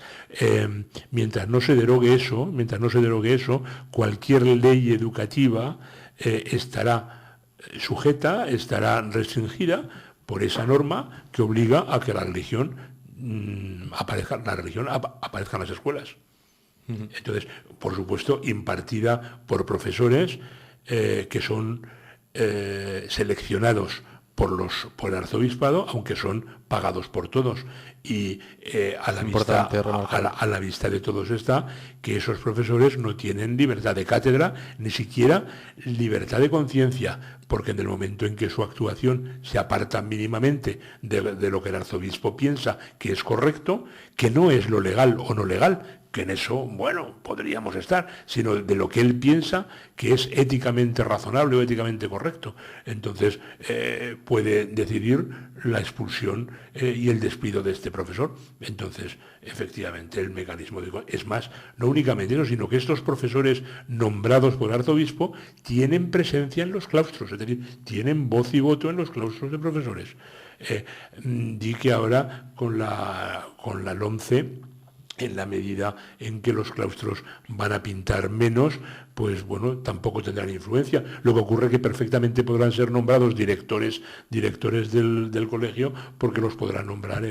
no se derogue eso, cualquier ley educativa estará sujeta, estará restringida por esa norma que obliga a que la religión aparezca en las escuelas. Entonces, por supuesto, impartida por profesores que son seleccionados por el arzobispado, aunque son pagados por todos. Y a la vista de todos está que esos profesores no tienen libertad de cátedra, ni siquiera libertad de conciencia, porque en el momento en que su actuación se aparta mínimamente de lo que el arzobispo piensa que es correcto, que no es lo legal o no legal, que en eso, bueno, podríamos estar, sino de lo que él piensa que es éticamente razonable o éticamente correcto. Entonces puede decidir la expulsión y el despido de este profesor. Entonces, efectivamente, el mecanismo es más, no únicamente eso, sino que estos profesores nombrados por el arzobispo tienen presencia en los claustros, es decir, tienen voz y voto en los claustros de profesores. Di que ahora con la LOMCE, en la medida en que los claustros van a pintar menos, pues bueno, tampoco tendrán influencia. Lo que ocurre es que perfectamente podrán ser nombrados directores del colegio, porque los podrá nombrar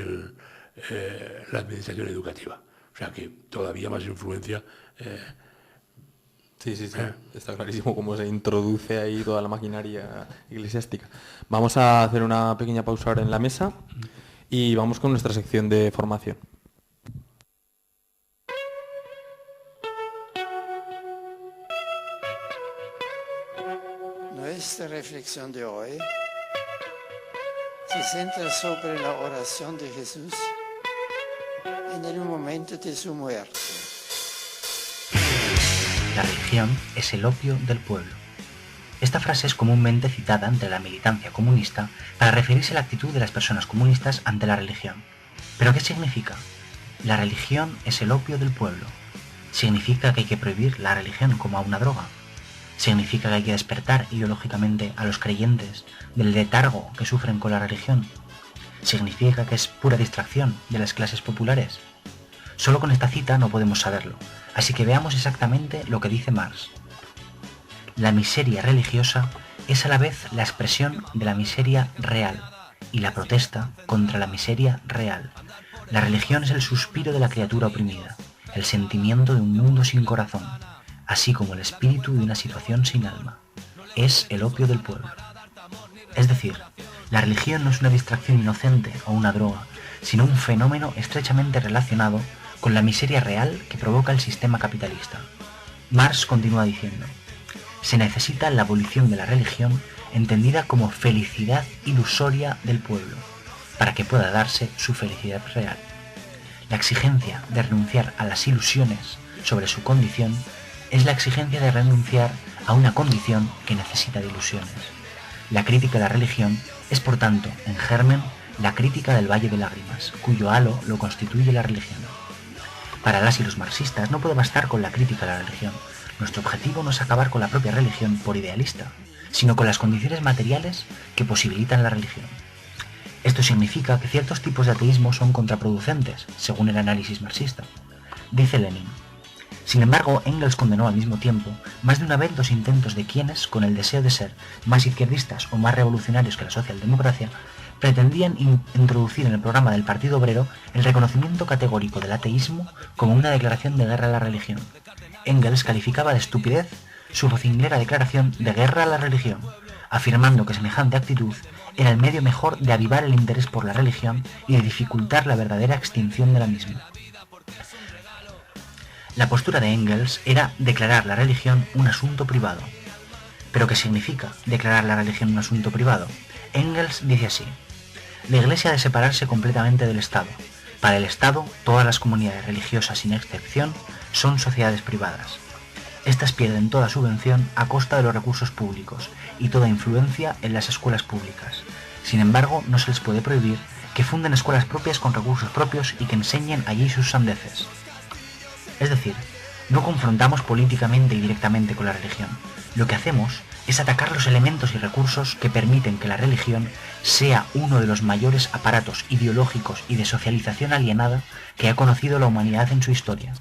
la administración educativa. O sea que todavía más influencia. Sí. Está clarísimo cómo se introduce ahí toda la maquinaria eclesiástica. Vamos a hacer una pequeña pausa ahora en la mesa y vamos con nuestra sección de formación. Nuestra reflexión de hoy se centra sobre la oración de Jesús en el momento de su muerte. La religión es el opio del pueblo. Esta frase es comúnmente citada entre la militancia comunista para referirse a la actitud de las personas comunistas ante la religión. ¿Pero qué significa? La religión es el opio del pueblo. ¿Significa que hay que prohibir la religión como a una droga? ¿Significa que hay que despertar ideológicamente a los creyentes del letargo que sufren con la religión? ¿Significa que es pura distracción de las clases populares? Solo con esta cita no podemos saberlo, así que veamos exactamente lo que dice Marx. La miseria religiosa es a la vez la expresión de la miseria real y la protesta contra la miseria real. La religión es el suspiro de la criatura oprimida, el sentimiento de un mundo sin corazón, así como el espíritu de una situación sin alma. Es el opio del pueblo. Es decir, la religión no es una distracción inocente o una droga, sino un fenómeno estrechamente relacionado con la miseria real que provoca el sistema capitalista. Marx continúa diciendo: se necesita la abolición de la religión entendida como felicidad ilusoria del pueblo, para que pueda darse su felicidad real. La exigencia de renunciar a las ilusiones sobre su condición es la exigencia de renunciar a una condición que necesita de ilusiones. La crítica de la religión es, por tanto, en germen, la crítica del Valle de Lágrimas, cuyo halo lo constituye la religión. Para las y los marxistas no puede bastar con la crítica de la religión. Nuestro objetivo no es acabar con la propia religión por idealista, sino con las condiciones materiales que posibilitan la religión. Esto significa que ciertos tipos de ateísmo son contraproducentes, según el análisis marxista. Dice Lenin: sin embargo, Engels condenó al mismo tiempo más de una vez los intentos de quienes, con el deseo de ser más izquierdistas o más revolucionarios que la socialdemocracia, pretendían introducir en el programa del Partido Obrero el reconocimiento categórico del ateísmo como una declaración de guerra a la religión. Engels calificaba de estupidez su vocinglera declaración de guerra a la religión, afirmando que semejante actitud era el medio mejor de avivar el interés por la religión y de dificultar la verdadera extinción de la misma. La postura de Engels era declarar la religión un asunto privado. ¿Pero qué significa declarar la religión un asunto privado? Engels dice así: la Iglesia ha de separarse completamente del Estado. Para el Estado, todas las comunidades religiosas sin excepción son sociedades privadas. Estas pierden toda subvención a costa de los recursos públicos y toda influencia en las escuelas públicas. Sin embargo, no se les puede prohibir que funden escuelas propias con recursos propios y que enseñen allí sus sandeces. Es decir, no confrontamos políticamente y directamente con la religión. Lo que hacemos es atacar los elementos y recursos que permiten que la religión sea uno de los mayores aparatos ideológicos y de socialización alienada que ha conocido la humanidad en su historia.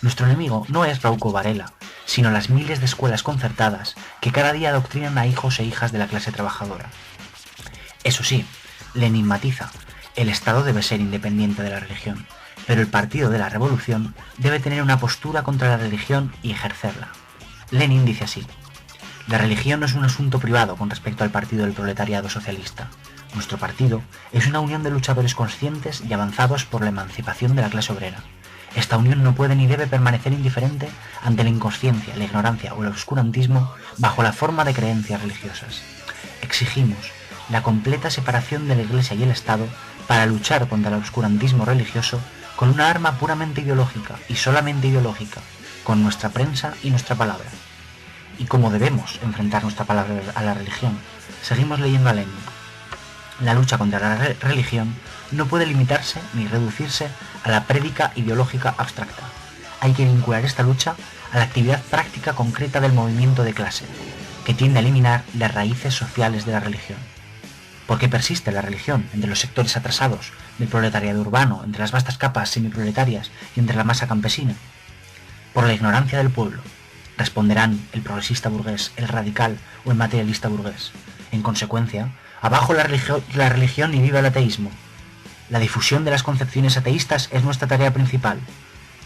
Nuestro enemigo no es Rouco Varela, sino las miles de escuelas concertadas que cada día adoctrinan a hijos e hijas de la clase trabajadora. Eso sí, Lenin matiza: el Estado debe ser independiente de la religión, pero el Partido de la Revolución debe tener una postura contra la religión y ejercerla. Lenin dice así: la religión no es un asunto privado con respecto al Partido del Proletariado Socialista. Nuestro partido es una unión de luchadores conscientes y avanzados por la emancipación de la clase obrera. Esta unión no puede ni debe permanecer indiferente ante la inconsciencia, la ignorancia o el oscurantismo bajo la forma de creencias religiosas. Exigimos la completa separación de la Iglesia y el Estado para luchar contra el oscurantismo religioso con una arma puramente ideológica y solamente ideológica, con nuestra prensa y nuestra palabra. Y como debemos enfrentar nuestra palabra a la religión, seguimos leyendo a Lenin. La lucha contra la religión no puede limitarse ni reducirse a la prédica ideológica abstracta. Hay que vincular esta lucha a la actividad práctica concreta del movimiento de clase, que tiende a eliminar las raíces sociales de la religión. ¿Por qué persiste la religión entre los sectores atrasados del proletariado urbano, entre las vastas capas semiproletarias y entre la masa campesina? Por la ignorancia del pueblo, responderán el progresista burgués, el radical o el materialista burgués. En consecuencia, abajo la religión y viva el ateísmo. La difusión de las concepciones ateístas es nuestra tarea principal.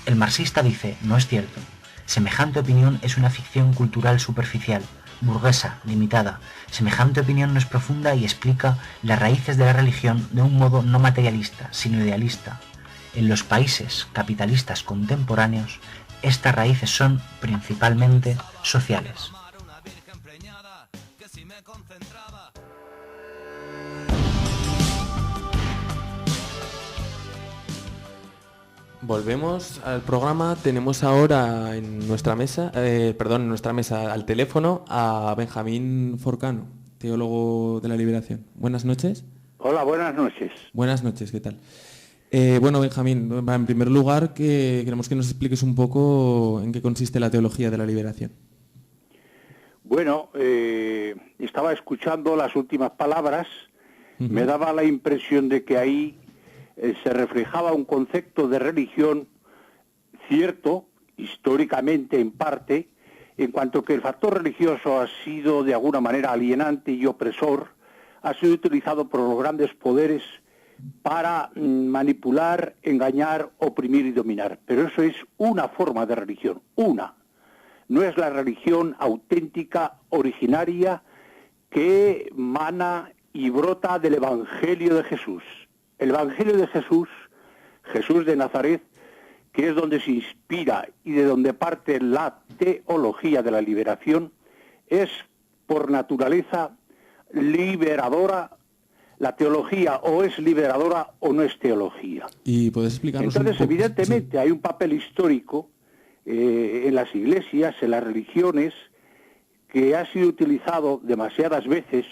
El marxista dice: no es cierto. Semejante opinión es una ficción cultural superficial, burguesa, limitada. Semejante opinión no es profunda y explica las raíces de la religión de un modo no materialista, sino idealista. En los países capitalistas contemporáneos, estas raíces son principalmente sociales. Volvemos al programa. Tenemos ahora en nuestra mesa, al teléfono a Benjamín Forcano, teólogo de la Liberación. Buenas noches. Hola, buenas noches. Buenas noches, ¿qué tal? Bueno, Benjamín, en primer lugar, queremos que nos expliques un poco en qué consiste la teología de la liberación. Bueno, estaba escuchando las últimas palabras, me daba la impresión de que ahí se reflejaba un concepto de religión cierto, históricamente en parte, en cuanto que el factor religioso ha sido de alguna manera alienante y opresor, ha sido utilizado por los grandes poderes para manipular, engañar, oprimir y dominar. Pero eso es una forma de religión, una. No es la religión auténtica, originaria, que mana y brota del Evangelio de Jesús. El Evangelio de Jesús, Jesús de Nazaret, que es donde se inspira y de donde parte la teología de la liberación, es por naturaleza liberadora. La teología o es liberadora o no es teología. ¿Y puedes explicarnos Entonces, un poco? evidentemente, sí, hay un papel histórico en las iglesias, en las religiones, que ha sido utilizado demasiadas veces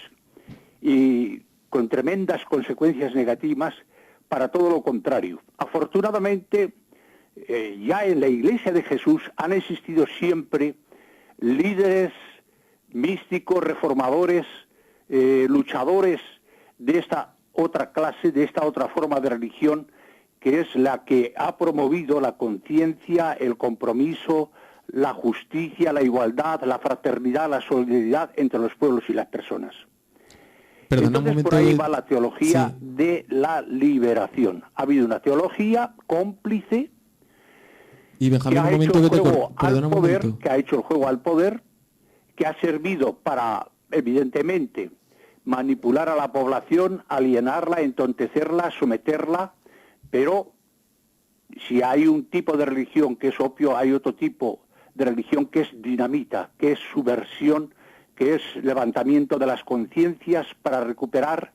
y con tremendas consecuencias negativas para todo lo contrario. Afortunadamente, ya en la Iglesia de Jesús han existido siempre líderes místicos, reformadores, luchadores de esta otra clase, de esta otra forma de religión, que es la que ha promovido la conciencia, el compromiso, la justicia, la igualdad, la fraternidad, la solidaridad entre los pueblos y las personas. Entonces por ahí va la teología de la liberación. Ha habido una teología cómplice y Benjamín, que ha hecho el juego al poder, que ha servido para, evidentemente, manipular a la población, alienarla, entontecerla, someterla, pero Si hay un tipo de religión que es opio, hay otro tipo de religión que es dinamita, que es subversión, que es levantamiento de las conciencias para recuperar,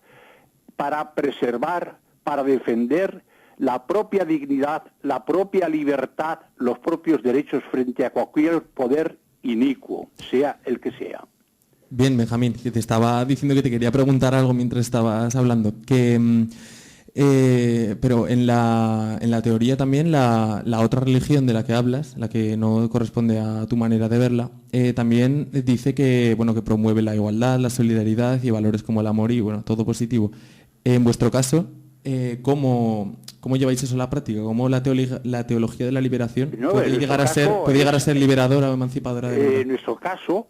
para preservar, para defender la propia dignidad, la propia libertad, los propios derechos frente a cualquier poder inicuo, sea el que sea. Bien, Benjamín, que te estaba diciendo que te quería preguntar algo mientras estabas hablando, que pero en la teoría también la otra religión de la que hablas, la que no corresponde a tu manera de verla, también dice que bueno, que promueve la igualdad, la solidaridad y valores como el amor y bueno, todo positivo. En vuestro caso, ¿cómo lleváis eso a la práctica? ¿Cómo la teología de la liberación puede llegar a ser liberadora o emancipadora de verdad? En nuestro caso,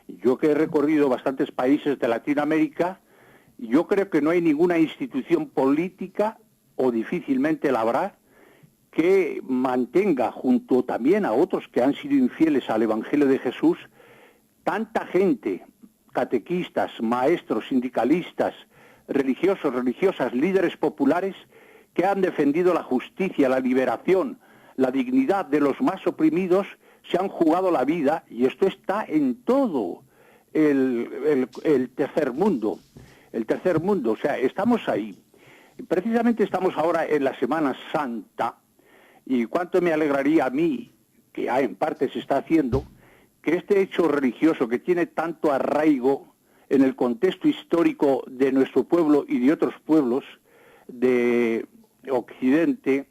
yo que he recorrido bastantes países de Latinoamérica, yo creo que no hay ninguna institución política, o difícilmente la habrá, que mantenga, junto también a otros que han sido infieles al Evangelio de Jesús, tanta gente, catequistas, maestros, sindicalistas, religiosos, religiosas, líderes populares, que han defendido la justicia, la liberación, la dignidad de los más oprimidos, se han jugado la vida, y esto está en todo el tercer mundo. El tercer mundo, o sea, estamos ahí. Precisamente estamos ahora en la Semana Santa, y cuánto me alegraría a mí, que en parte se está haciendo, que este hecho religioso que tiene tanto arraigo en el contexto histórico de nuestro pueblo y de otros pueblos de Occidente,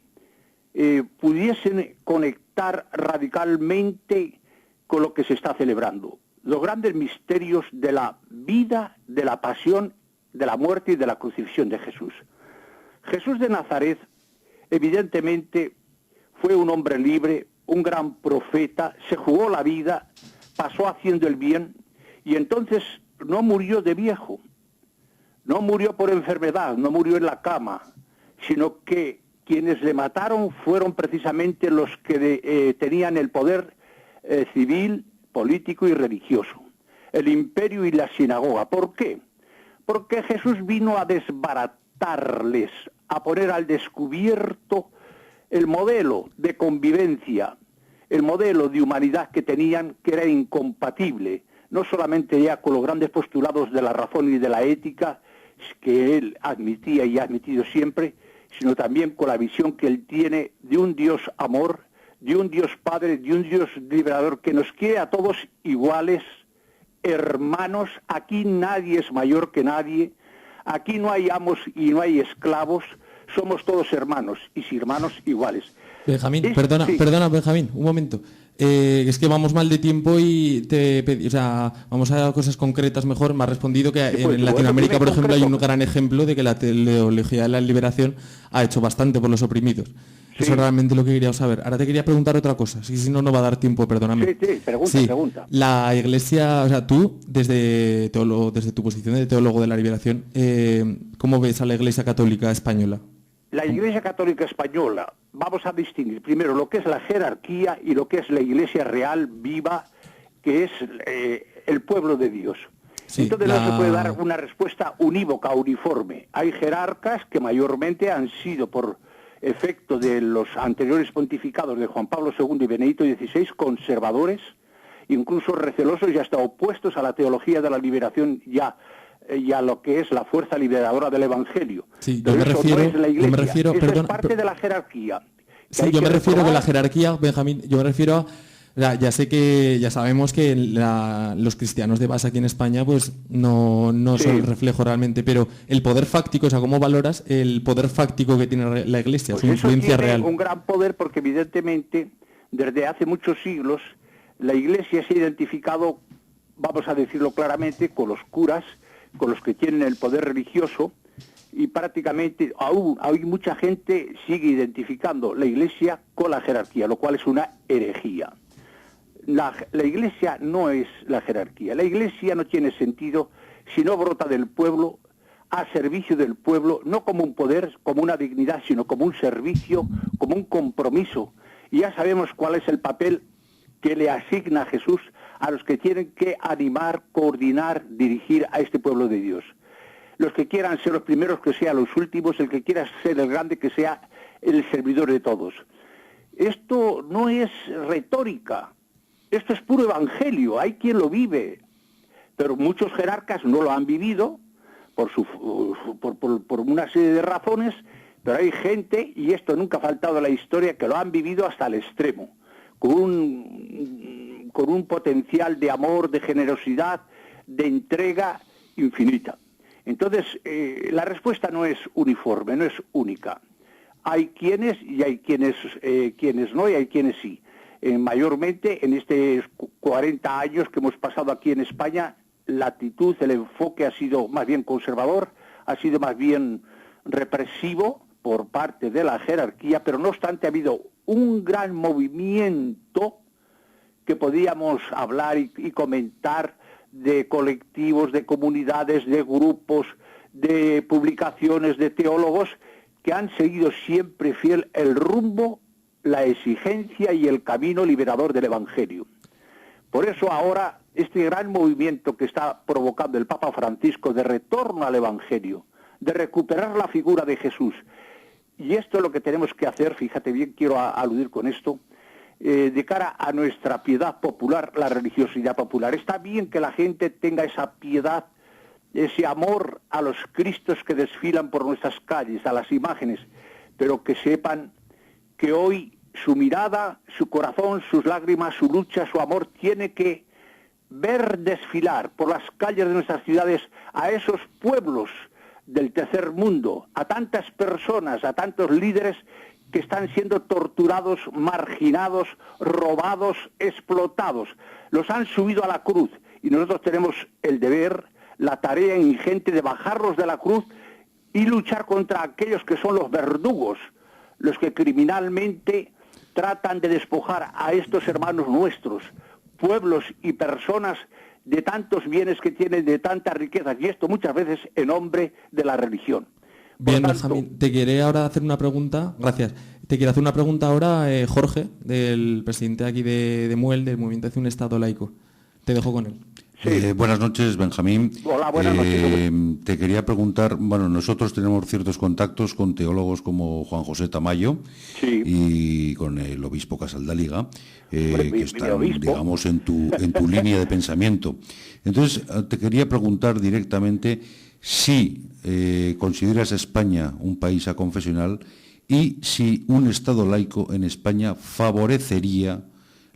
pudiesen conectar radicalmente con lo que se está celebrando. Los grandes misterios de la vida, de la pasión, de la muerte y de la crucifixión de Jesús. Jesús de Nazaret, evidentemente, fue un hombre libre, un gran profeta, se jugó la vida, pasó haciendo el bien, y entonces no murió de viejo, no murió por enfermedad, no murió en la cama, sino que quienes le mataron fueron precisamente los que tenían el poder civil, político y religioso, el imperio y la sinagoga. ¿Por qué? Porque Jesús vino a desbaratarles, a poner al descubierto el modelo de convivencia, el modelo de humanidad que tenían, que era incompatible, no solamente ya con los grandes postulados de la razón y de la ética, que él admitía y ha admitido siempre, sino también con la visión que él tiene de un Dios amor, de un Dios Padre, de un Dios liberador, que nos quiere a todos iguales, hermanos. Aquí nadie es mayor que nadie, aquí no hay amos y no hay esclavos, somos todos hermanos y hermanos iguales. Benjamín, perdona Benjamín, un momento. Es que vamos mal de tiempo y vamos a cosas concretas mejor. Me has respondido que en Latinoamérica, por ejemplo, hay un gran ejemplo de que la teología de la liberación ha hecho bastante por los oprimidos. Sí. Eso es realmente lo que quería saber. Ahora te quería preguntar otra cosa, si no va a dar tiempo, perdóname. Sí, pregunta. La Iglesia, o sea, tú, desde tu posición de teólogo de la liberación, ¿cómo ves a la Iglesia Católica Española? La Iglesia Católica Española, vamos a distinguir primero lo que es la jerarquía y lo que es la Iglesia real, viva, que es el pueblo de Dios. Sí, entonces no se puede dar una respuesta unívoca, uniforme. Hay jerarcas que mayormente han sido, por efecto de los anteriores pontificados de Juan Pablo II y Benedicto XVI, conservadores, incluso recelosos y hasta opuestos a la teología de la liberación y a lo que es la fuerza liberadora del Evangelio. Sí, yo me refiero, es parte de la jerarquía. Sí, yo me refiero a la jerarquía, Benjamín, yo me refiero a... Ya sabemos que los cristianos de base aquí en España pues no son el reflejo realmente, pero el poder fáctico, o sea, ¿cómo valoras el poder fáctico que tiene la Iglesia, pues su influencia real? Un gran poder porque evidentemente desde hace muchos siglos la Iglesia se ha identificado, vamos a decirlo claramente, con los curas, con los que tienen el poder religioso, y prácticamente aún hay mucha gente sigue identificando la Iglesia con la jerarquía, lo cual es una herejía. La Iglesia no es la jerarquía. La Iglesia no tiene sentido si no brota del pueblo, a servicio del pueblo, no como un poder, como una dignidad, sino como un servicio, como un compromiso. Y ya sabemos cuál es el papel que le asigna Jesús a los que tienen que animar, coordinar, dirigir a este pueblo de Dios. Los que quieran ser los primeros, que sean los últimos, el que quiera ser el grande, que sea el servidor de todos. Esto no es retórica, esto es puro evangelio, hay quien lo vive, pero muchos jerarcas no lo han vivido por una serie de razones, pero hay gente, y esto nunca ha faltado en la historia, que lo han vivido hasta el extremo, con un potencial de amor, de generosidad, de entrega infinita. Entonces, la respuesta no es uniforme, no es única. Hay quienes y hay quienes no, y hay quienes sí. Mayormente, en estos 40 años que hemos pasado aquí en España, la actitud, el enfoque ha sido más bien conservador, ha sido más bien represivo por parte de la jerarquía, pero no obstante ha habido un gran movimiento que podíamos hablar y comentar de colectivos, de comunidades, de grupos, de publicaciones, de teólogos que han seguido siempre fiel el rumbo, la exigencia y el camino liberador del Evangelio. Por eso ahora este gran movimiento que está provocando el Papa Francisco de retorno al Evangelio, de recuperar la figura de Jesús, y esto es lo que tenemos que hacer, fíjate bien, quiero aludir con esto, de cara a nuestra piedad popular, la religiosidad popular. Está bien que la gente tenga esa piedad, ese amor a los Cristos que desfilan por nuestras calles, a las imágenes, pero que sepan que hoy su mirada, su corazón, sus lágrimas, su lucha, su amor, tiene que ver desfilar por las calles de nuestras ciudades a esos pueblos del tercer mundo, a tantas personas, a tantos líderes que están siendo torturados, marginados, robados, explotados. Los han subido a la cruz y nosotros tenemos el deber, la tarea ingente de bajarlos de la cruz y luchar contra aquellos que son los verdugos, los que criminalmente tratan de despojar a estos hermanos nuestros, pueblos y personas de tantos bienes que tienen, de tantas riquezas, y esto muchas veces en nombre de la religión. Bien, Benjamín, te quiere ahora hacer una pregunta, gracias. Te quiere hacer una pregunta ahora Jorge, del presidente aquí de MUEL, del Movimiento hacia un Estado Laico. Te dejo con él. Sí. Buenas noches, Benjamín. Hola, buenas noches. Te quería preguntar, bueno, nosotros tenemos ciertos contactos con teólogos como Juan José Tamayo, sí, y con el obispo Casaldáliga, que están, digamos, en tu línea de pensamiento. Entonces, te quería preguntar directamente si consideras a España un país aconfesional y si un Estado laico en España favorecería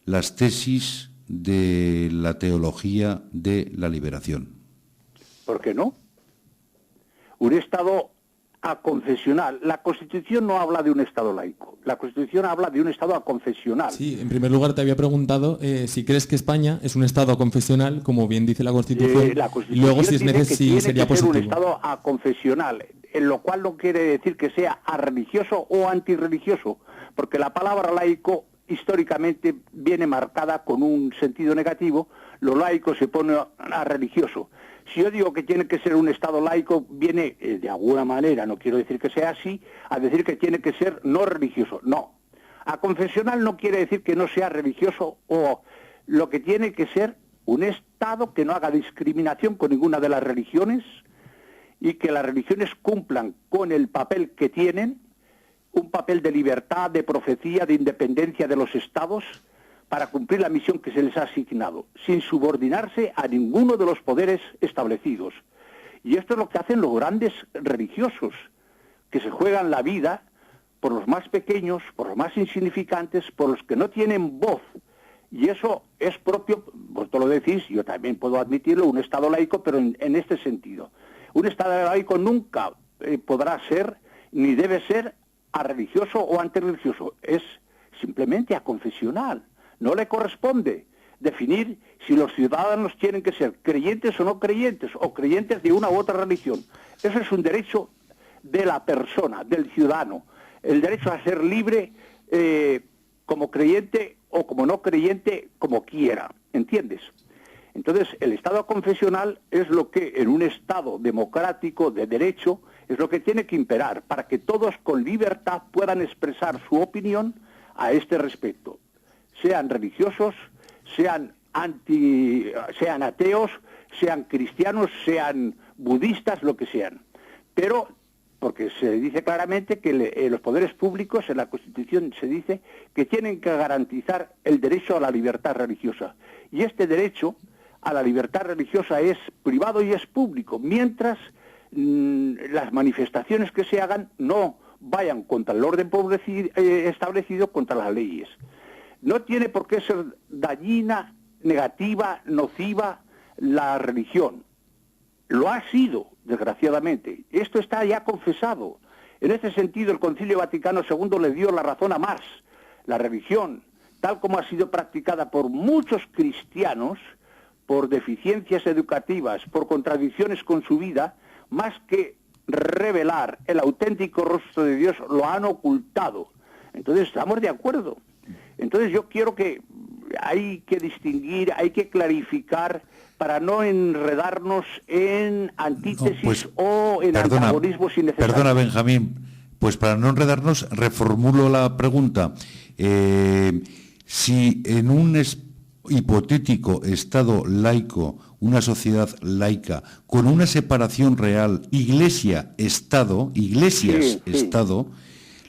las tesis de la teología de la liberación. ¿Por qué no? Un Estado aconfesional. La Constitución no habla de un Estado laico. La Constitución habla de un Estado aconfesional. Sí, en primer lugar te había preguntado si crees que España es un Estado aconfesional, como bien dice la Constitución, y luego si es necesario, sería positivo. Tiene que ser un Estado aconfesional, en lo cual no quiere decir que sea arreligioso o antirreligioso, porque la palabra laico históricamente viene marcada con un sentido negativo. Lo laico se pone a religioso. Si yo digo que tiene que ser un Estado laico, viene de alguna manera, no quiero decir que sea así, a decir que tiene que ser no religioso. No. Aconfesional no quiere decir que no sea religioso, o lo que tiene que ser un Estado que no haga discriminación con ninguna de las religiones y que las religiones cumplan con el papel que tienen, un papel de libertad, de profecía, de independencia de los estados para cumplir la misión que se les ha asignado, sin subordinarse a ninguno de los poderes establecidos. Y esto es lo que hacen los grandes religiosos, que se juegan la vida por los más pequeños, por los más insignificantes, por los que no tienen voz. Y eso es propio, vosotros lo decís, yo también puedo admitirlo, un Estado laico, pero en este sentido. Un Estado laico nunca podrá ser, ni debe ser, a religioso o antirreligioso, es simplemente aconfesional. No le corresponde definir si los ciudadanos tienen que ser creyentes o no creyentes, o creyentes de una u otra religión. Eso es un derecho de la persona, del ciudadano, el derecho a ser libre como creyente o como no creyente, como quiera, ¿entiendes? Entonces, el Estado aconfesional es lo que en un Estado democrático de derecho es lo que tiene que imperar para que todos con libertad puedan expresar su opinión a este respecto. Sean religiosos, sean ateos, sean cristianos, sean budistas, lo que sean. Pero porque se dice claramente que los poderes públicos, en la Constitución se dice que tienen que garantizar el derecho a la libertad religiosa. Y este derecho a la libertad religiosa es privado y es público, mientras las manifestaciones que se hagan no vayan contra el orden establecido, contra las leyes. No tiene por qué ser dañina, negativa, nociva la religión. Lo ha sido, desgraciadamente. Esto está ya confesado. En este sentido, el Concilio Vaticano II le dio la razón a Marx. La religión, tal como ha sido practicada por muchos cristianos, por deficiencias educativas, por contradicciones con su vida, más que revelar el auténtico rostro de Dios, lo han ocultado. Entonces, estamos de acuerdo. Entonces, yo quiero que hay que distinguir, hay que clarificar para no enredarnos en antítesis o en antagonismos innecesarios. Perdona, Benjamín, pues para no enredarnos, reformulo la pregunta. Si en un hipotético Estado laico, una sociedad laica, con una separación real, Iglesia-Estado, Iglesias-Estado,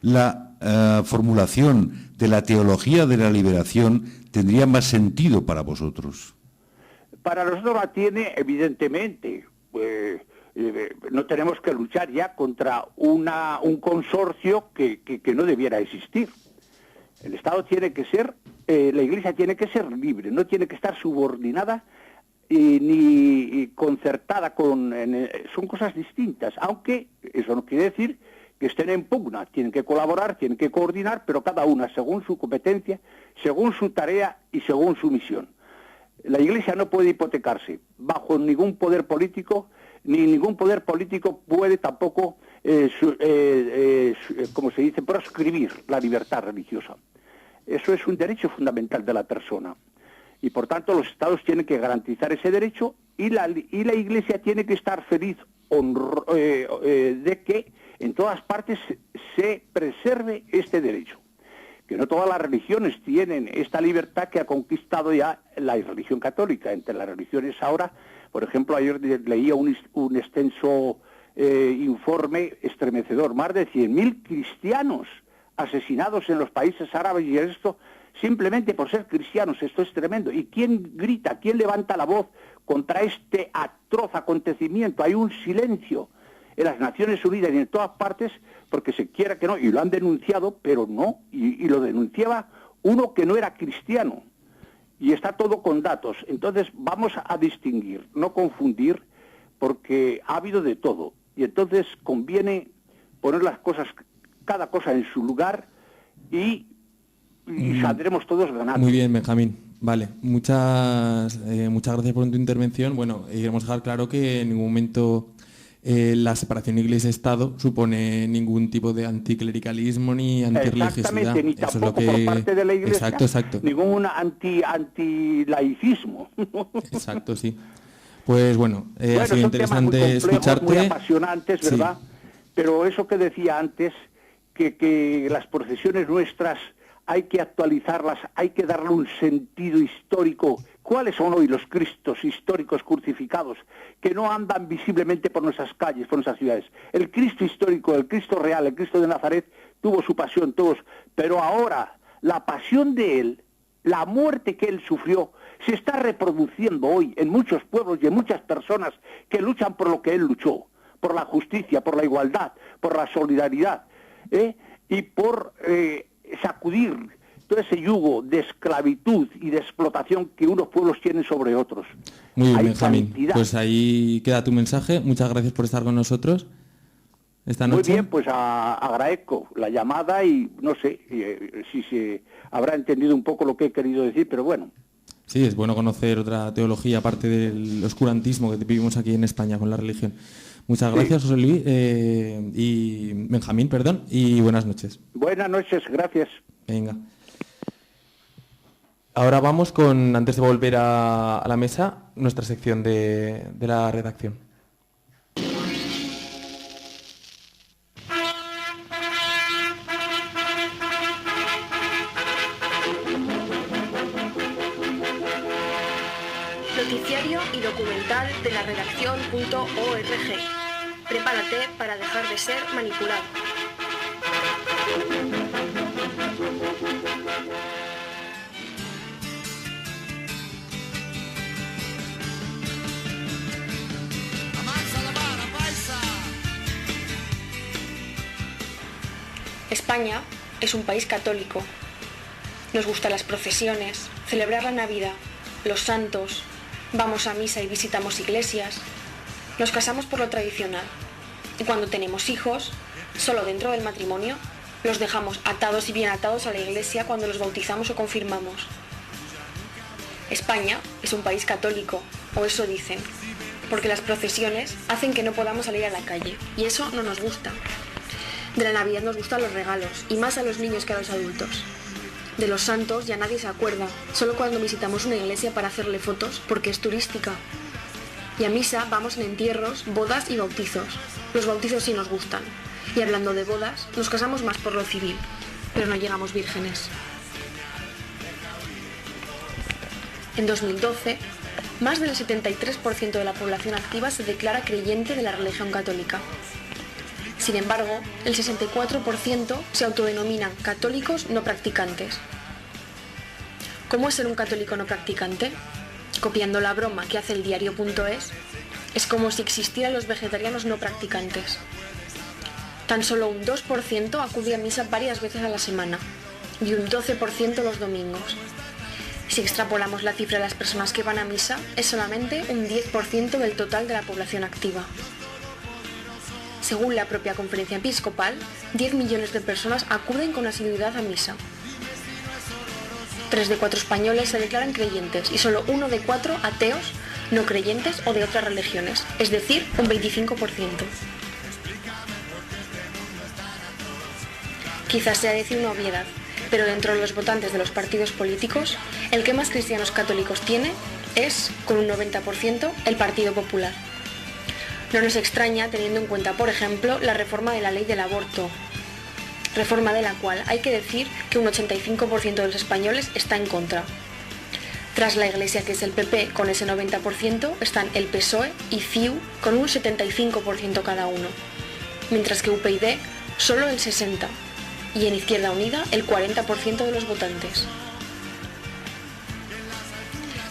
la formulación de la teología de la liberación tendría más sentido para vosotros. Para nosotros la tiene, evidentemente. No tenemos que luchar ya contra un consorcio que no debiera existir. El Estado tiene que ser, la Iglesia tiene que ser libre, no tiene que estar subordinada ni concertada son cosas distintas, aunque eso no quiere decir que estén en pugna, tienen que colaborar, tienen que coordinar, pero cada una según su competencia, según su tarea y según su misión. La Iglesia no puede hipotecarse bajo ningún poder político, ni ningún poder político puede tampoco, como se dice, proscribir la libertad religiosa. Eso es un derecho fundamental de la persona. Y por tanto los Estados tienen que garantizar ese derecho y la Iglesia tiene que estar feliz de que en todas partes se preserve este derecho. Que no todas las religiones tienen esta libertad que ha conquistado ya la religión católica. Entre las religiones ahora, por ejemplo, ayer leía un extenso informe estremecedor, más de 100.000 cristianos asesinados en los países árabes, y esto simplemente por ser cristianos. Esto es tremendo. ¿Y quién grita, quién levanta la voz contra este atroz acontecimiento? Hay un silencio en las Naciones Unidas y en todas partes, porque se quiera que no, y lo han denunciado, pero no, y lo denunciaba uno que no era cristiano, y está todo con datos. Entonces vamos a distinguir, no confundir, porque ha habido de todo, y entonces conviene poner las cosas, cada cosa en su lugar, y saldremos todos ganando. Muy bien, Benjamín. Vale, muchas gracias por tu intervención. Bueno, queremos dejar claro que en ningún momento la separación Iglesia-Estado supone ningún tipo de anticlericalismo ni antirreligiosidad. Exactamente, ni tampoco por parte de la Iglesia, exacto. Ningún antilaicismo. Exacto, sí. Pues bueno, ha sido interesante escucharte. Muy apasionantes, ¿verdad? Sí. Pero eso que decía antes, que las procesiones nuestras hay que actualizarlas, hay que darle un sentido histórico. ¿Cuáles son hoy los Cristos históricos crucificados que no andan visiblemente por nuestras calles, por nuestras ciudades? El Cristo histórico, el Cristo real, el Cristo de Nazaret, tuvo su pasión, todos, pero ahora la pasión de él, la muerte que él sufrió, se está reproduciendo hoy en muchos pueblos y en muchas personas que luchan por lo que él luchó, por la justicia, por la igualdad, por la solidaridad, y por sacudir todo ese yugo de esclavitud y de explotación que unos pueblos tienen sobre otros. Muy bien, Benjamín. Pues ahí queda tu mensaje. Muchas gracias por estar con nosotros esta noche. Muy bien, pues agradezco la llamada y no sé si se habrá entendido un poco lo que he querido decir, pero bueno. Sí, es bueno conocer otra teología aparte del oscurantismo que vivimos aquí en España con la religión. Muchas gracias, José Luis y Benjamín, perdón, y buenas noches. Buenas noches, gracias. Venga. Ahora vamos con, antes de volver a la mesa, nuestra sección de la redacción. Noticiario y documental de la redacción.org. prepárate para dejar de ser manipulado. España es un país católico. Nos gustan las procesiones, celebrar la Navidad, los santos, vamos a misa y visitamos iglesias. Nos casamos por lo tradicional. Y cuando tenemos hijos, solo dentro del matrimonio, los dejamos atados y bien atados a la iglesia cuando los bautizamos o confirmamos. España es un país católico, o eso dicen, porque las procesiones hacen que no podamos salir a la calle, y eso no nos gusta. De la Navidad nos gustan los regalos, y más a los niños que a los adultos. De los santos ya nadie se acuerda, solo cuando visitamos una iglesia para hacerle fotos, porque es turística. Y a misa vamos en entierros, bodas y bautizos. Los bautizos sí nos gustan. Y hablando de bodas, nos casamos más por lo civil, pero no llegamos vírgenes. En 2012, más del 73% de la población activa se declara creyente de la religión católica. Sin embargo, el 64% se autodenominan católicos no practicantes. ¿Cómo es ser un católico no practicante? Copiando la broma que hace el diario.es, es como si existieran los vegetarianos no practicantes. Tan solo un 2% acude a misa varias veces a la semana y un 12% los domingos. Si extrapolamos la cifra de las personas que van a misa, es solamente un 10% del total de la población activa. Según la propia Conferencia Episcopal, 10 millones de personas acuden con asiduidad a misa. 3 de 4 españoles se declaran creyentes y solo 1 de 4 ateos, no creyentes o de otras religiones, es decir, un 25%. Quizás sea decir una obviedad, pero dentro de los votantes de los partidos políticos, el que más cristianos católicos tiene es, con un 90%, el Partido Popular. No nos extraña teniendo en cuenta, por ejemplo, la reforma de la ley del aborto, reforma de la cual hay que decir que un 85% de los españoles está en contra. Tras la Iglesia, que es el PP, con ese 90%, están el PSOE y CiU con un 75% cada uno, mientras que UPyD solo el 60%, y en Izquierda Unida el 40% de los votantes.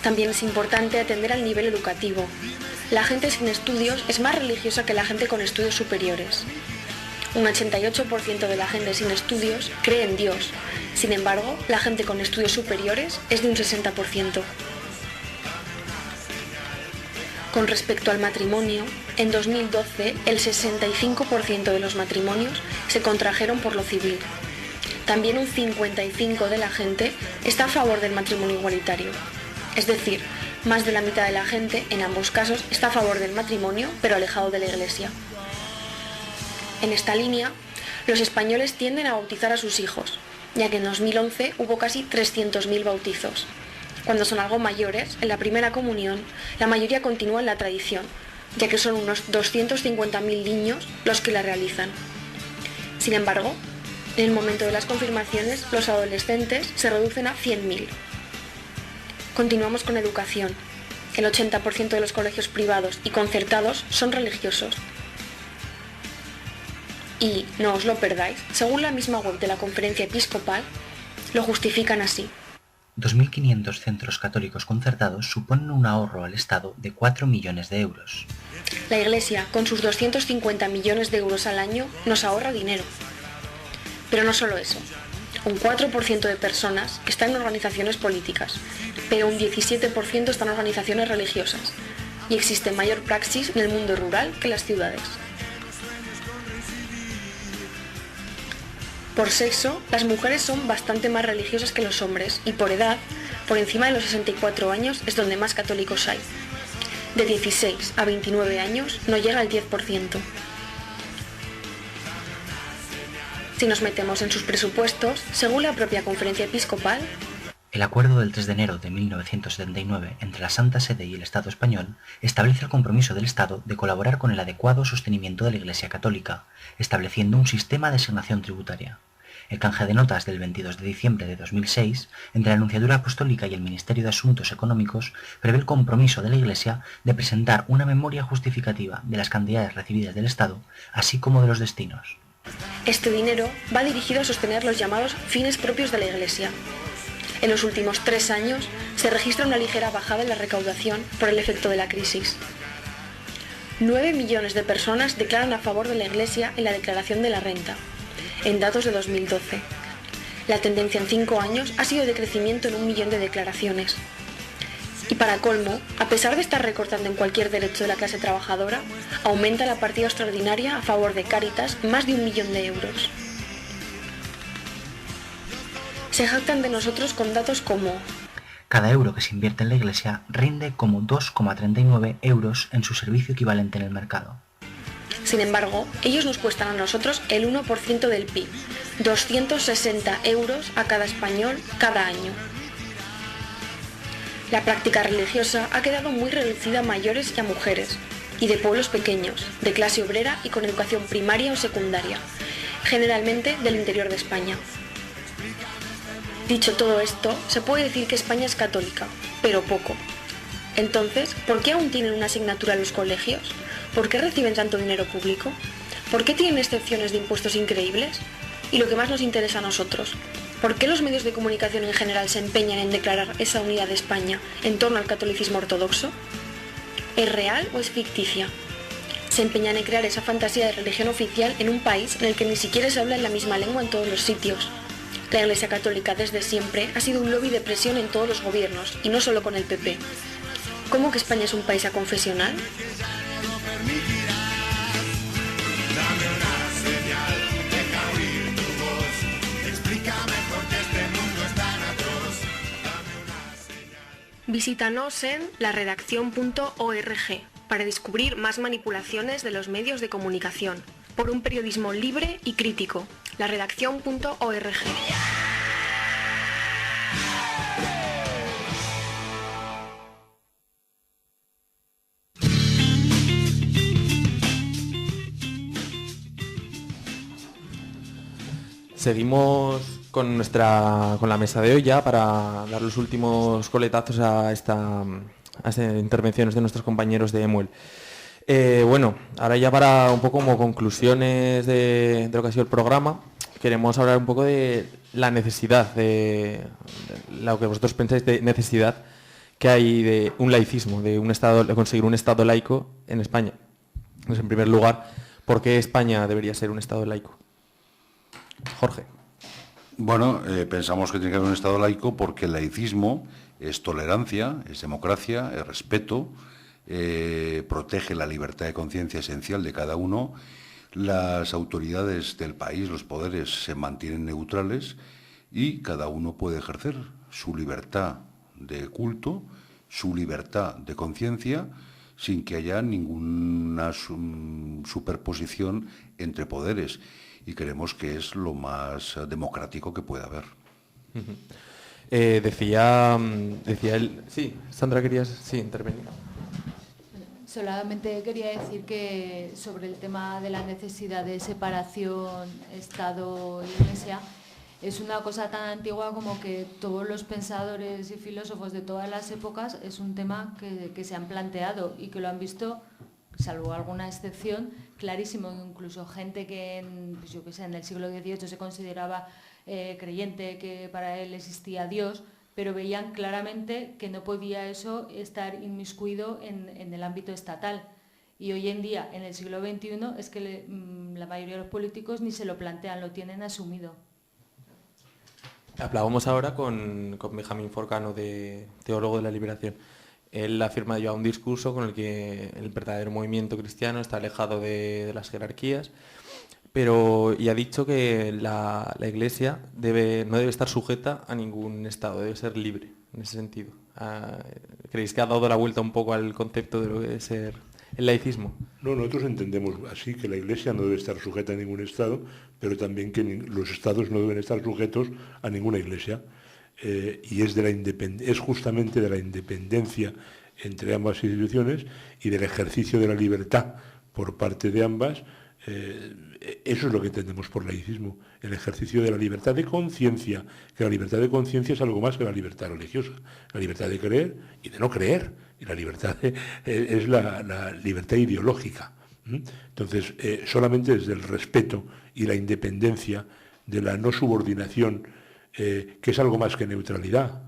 También es importante atender al nivel educativo. La gente sin estudios es más religiosa que la gente con estudios superiores. Un 88% de la gente sin estudios cree en Dios. Sin embargo, la gente con estudios superiores es de un 60%. Con respecto al matrimonio, en 2012 el 65% de los matrimonios se contrajeron por lo civil. También un 55% de la gente está a favor del matrimonio igualitario. Es decir, más de la mitad de la gente, en ambos casos, está a favor del matrimonio, pero alejado de la Iglesia. En esta línea, los españoles tienden a bautizar a sus hijos, ya que en 2011 hubo casi 300.000 bautizos. Cuando son algo mayores, en la primera comunión, la mayoría continúa en la tradición, ya que son unos 250.000 niños los que la realizan. Sin embargo, en el momento de las confirmaciones, los adolescentes se reducen a 100.000. Continuamos con educación. El 80% de los colegios privados y concertados son religiosos. Y, no os lo perdáis, según la misma web de la Conferencia Episcopal, lo justifican así. 2.500 centros católicos concertados suponen un ahorro al Estado de 4 millones de euros. La Iglesia, con sus 250 millones de euros al año, nos ahorra dinero. Pero no solo eso. Un 4% de personas están en organizaciones políticas, pero un 17% están en organizaciones religiosas, y existe mayor praxis en el mundo rural que en las ciudades. Por sexo, las mujeres son bastante más religiosas que los hombres, y por edad, por encima de los 64 años es donde más católicos hay. De 16 a 29 años no llega al 10%. Si nos metemos en sus presupuestos, según la propia Conferencia Episcopal, el acuerdo del 3 de enero de 1979 entre la Santa Sede y el Estado español establece el compromiso del Estado de colaborar con el adecuado sostenimiento de la Iglesia Católica, estableciendo un sistema de asignación tributaria. El canje de notas del 22 de diciembre de 2006 entre la Nunciatura Apostólica y el Ministerio de Asuntos Económicos prevé el compromiso de la Iglesia de presentar una memoria justificativa de las cantidades recibidas del Estado, así como de los destinos. Este dinero va dirigido a sostener los llamados fines propios de la Iglesia. En los últimos 3 años se registra una ligera bajada en la recaudación por el efecto de la crisis. 9 millones de personas declaran a favor de la Iglesia en la declaración de la renta, en datos de 2012. La tendencia en 5 años ha sido de crecimiento en 1 millón de declaraciones. Y para colmo, a pesar de estar recortando en cualquier derecho de la clase trabajadora, aumenta la partida extraordinaria a favor de Cáritas más de 1 millón de euros. Se jactan de nosotros con datos como: cada euro que se invierte en la Iglesia rinde como 2,39 euros en su servicio equivalente en el mercado. Sin embargo, ellos nos cuestan a nosotros el 1% del PIB, 260 euros a cada español cada año. La práctica religiosa ha quedado muy reducida a mayores y a mujeres, y de pueblos pequeños, de clase obrera y con educación primaria o secundaria, generalmente del interior de España. Dicho todo esto, se puede decir que España es católica, pero poco. Entonces, ¿por qué aún tienen una asignatura en los colegios? ¿Por qué reciben tanto dinero público? ¿Por qué tienen excepciones de impuestos increíbles? Y lo que más nos interesa a nosotros, ¿por qué los medios de comunicación en general se empeñan en declarar esa unidad de España en torno al catolicismo ortodoxo? ¿Es real o es ficticia? Se empeñan en crear esa fantasía de religión oficial en un país en el que ni siquiera se habla en la misma lengua en todos los sitios. La Iglesia Católica desde siempre ha sido un lobby de presión en todos los gobiernos, y no solo con el PP. ¿Cómo que España es un país aconfesional? Visítanos en laredaccion.org para descubrir más manipulaciones de los medios de comunicación, por un periodismo libre y crítico. laredaccion.org. Seguimos con la mesa de hoy ya para dar los últimos coletazos a estas intervenciones de nuestros compañeros de EMUEL. Bueno, ahora ya para un poco como conclusiones de lo que ha sido el programa, queremos hablar un poco de la necesidad, de lo que vosotros pensáis de necesidad que hay de un laicismo, de conseguir un Estado laico en España. Entonces, en primer lugar, ¿por qué España debería ser un Estado laico? Jorge. Bueno, pensamos que tiene que haber un Estado laico porque el laicismo es tolerancia, es democracia, es respeto, protege la libertad de conciencia esencial de cada uno. Las autoridades del país, los poderes, se mantienen neutrales y cada uno puede ejercer su libertad de culto, su libertad de conciencia, sin que haya ninguna superposición entre poderes. Y creemos que es lo más democrático que puede haber. Decía él... Sí, Sandra, querías intervenir. Solamente quería decir que sobre el tema de la necesidad de separación Estado-Iglesia, es una cosa tan antigua como que todos los pensadores y filósofos de todas las épocas es un tema que se han planteado y que lo han visto, salvo alguna excepción, clarísimo. Incluso gente que en el siglo XVIII se consideraba creyente, que para él existía Dios, pero veían claramente que no podía eso estar inmiscuido en el ámbito estatal. Y hoy en día, en el siglo XXI, es que la mayoría de los políticos ni se lo plantean, lo tienen asumido. Hablábamos ahora con Benjamín Forcano, teólogo de la liberación. Él afirma ya un discurso con el que el verdadero movimiento cristiano está alejado de las jerarquías, y ha dicho que la Iglesia no debe estar sujeta a ningún Estado, debe ser libre en ese sentido. ¿Creéis que ha dado la vuelta un poco al concepto de lo que debe ser el laicismo? No, nosotros entendemos así que la Iglesia no debe estar sujeta a ningún Estado, pero también que los Estados no deben estar sujetos a ninguna Iglesia. Y es justamente de la independencia entre ambas instituciones y del ejercicio de la libertad por parte de ambas Eso es lo que entendemos por laicismo, el ejercicio de la libertad de conciencia, que la libertad de conciencia es algo más que la libertad religiosa, la libertad de creer y de no creer, y la libertad es la libertad ideológica. Entonces, solamente desde el respeto y la independencia de la no subordinación, que es algo más que neutralidad,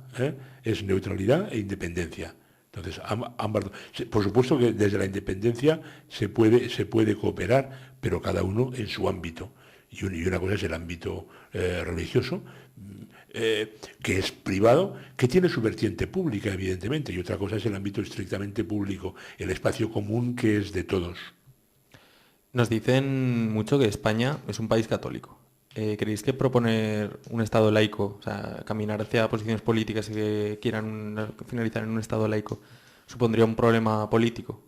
es neutralidad e independencia. Entonces, ambas, por supuesto que desde la independencia se puede cooperar, pero cada uno en su ámbito. Y una cosa es el ámbito religioso, que es privado, que tiene su vertiente pública, evidentemente, y otra cosa es el ámbito estrictamente público, el espacio común que es de todos. Nos dicen mucho que España es un país católico. ¿Creéis que proponer un Estado laico, o sea, caminar hacia posiciones políticas que quieran finalizar en un Estado laico, supondría un problema político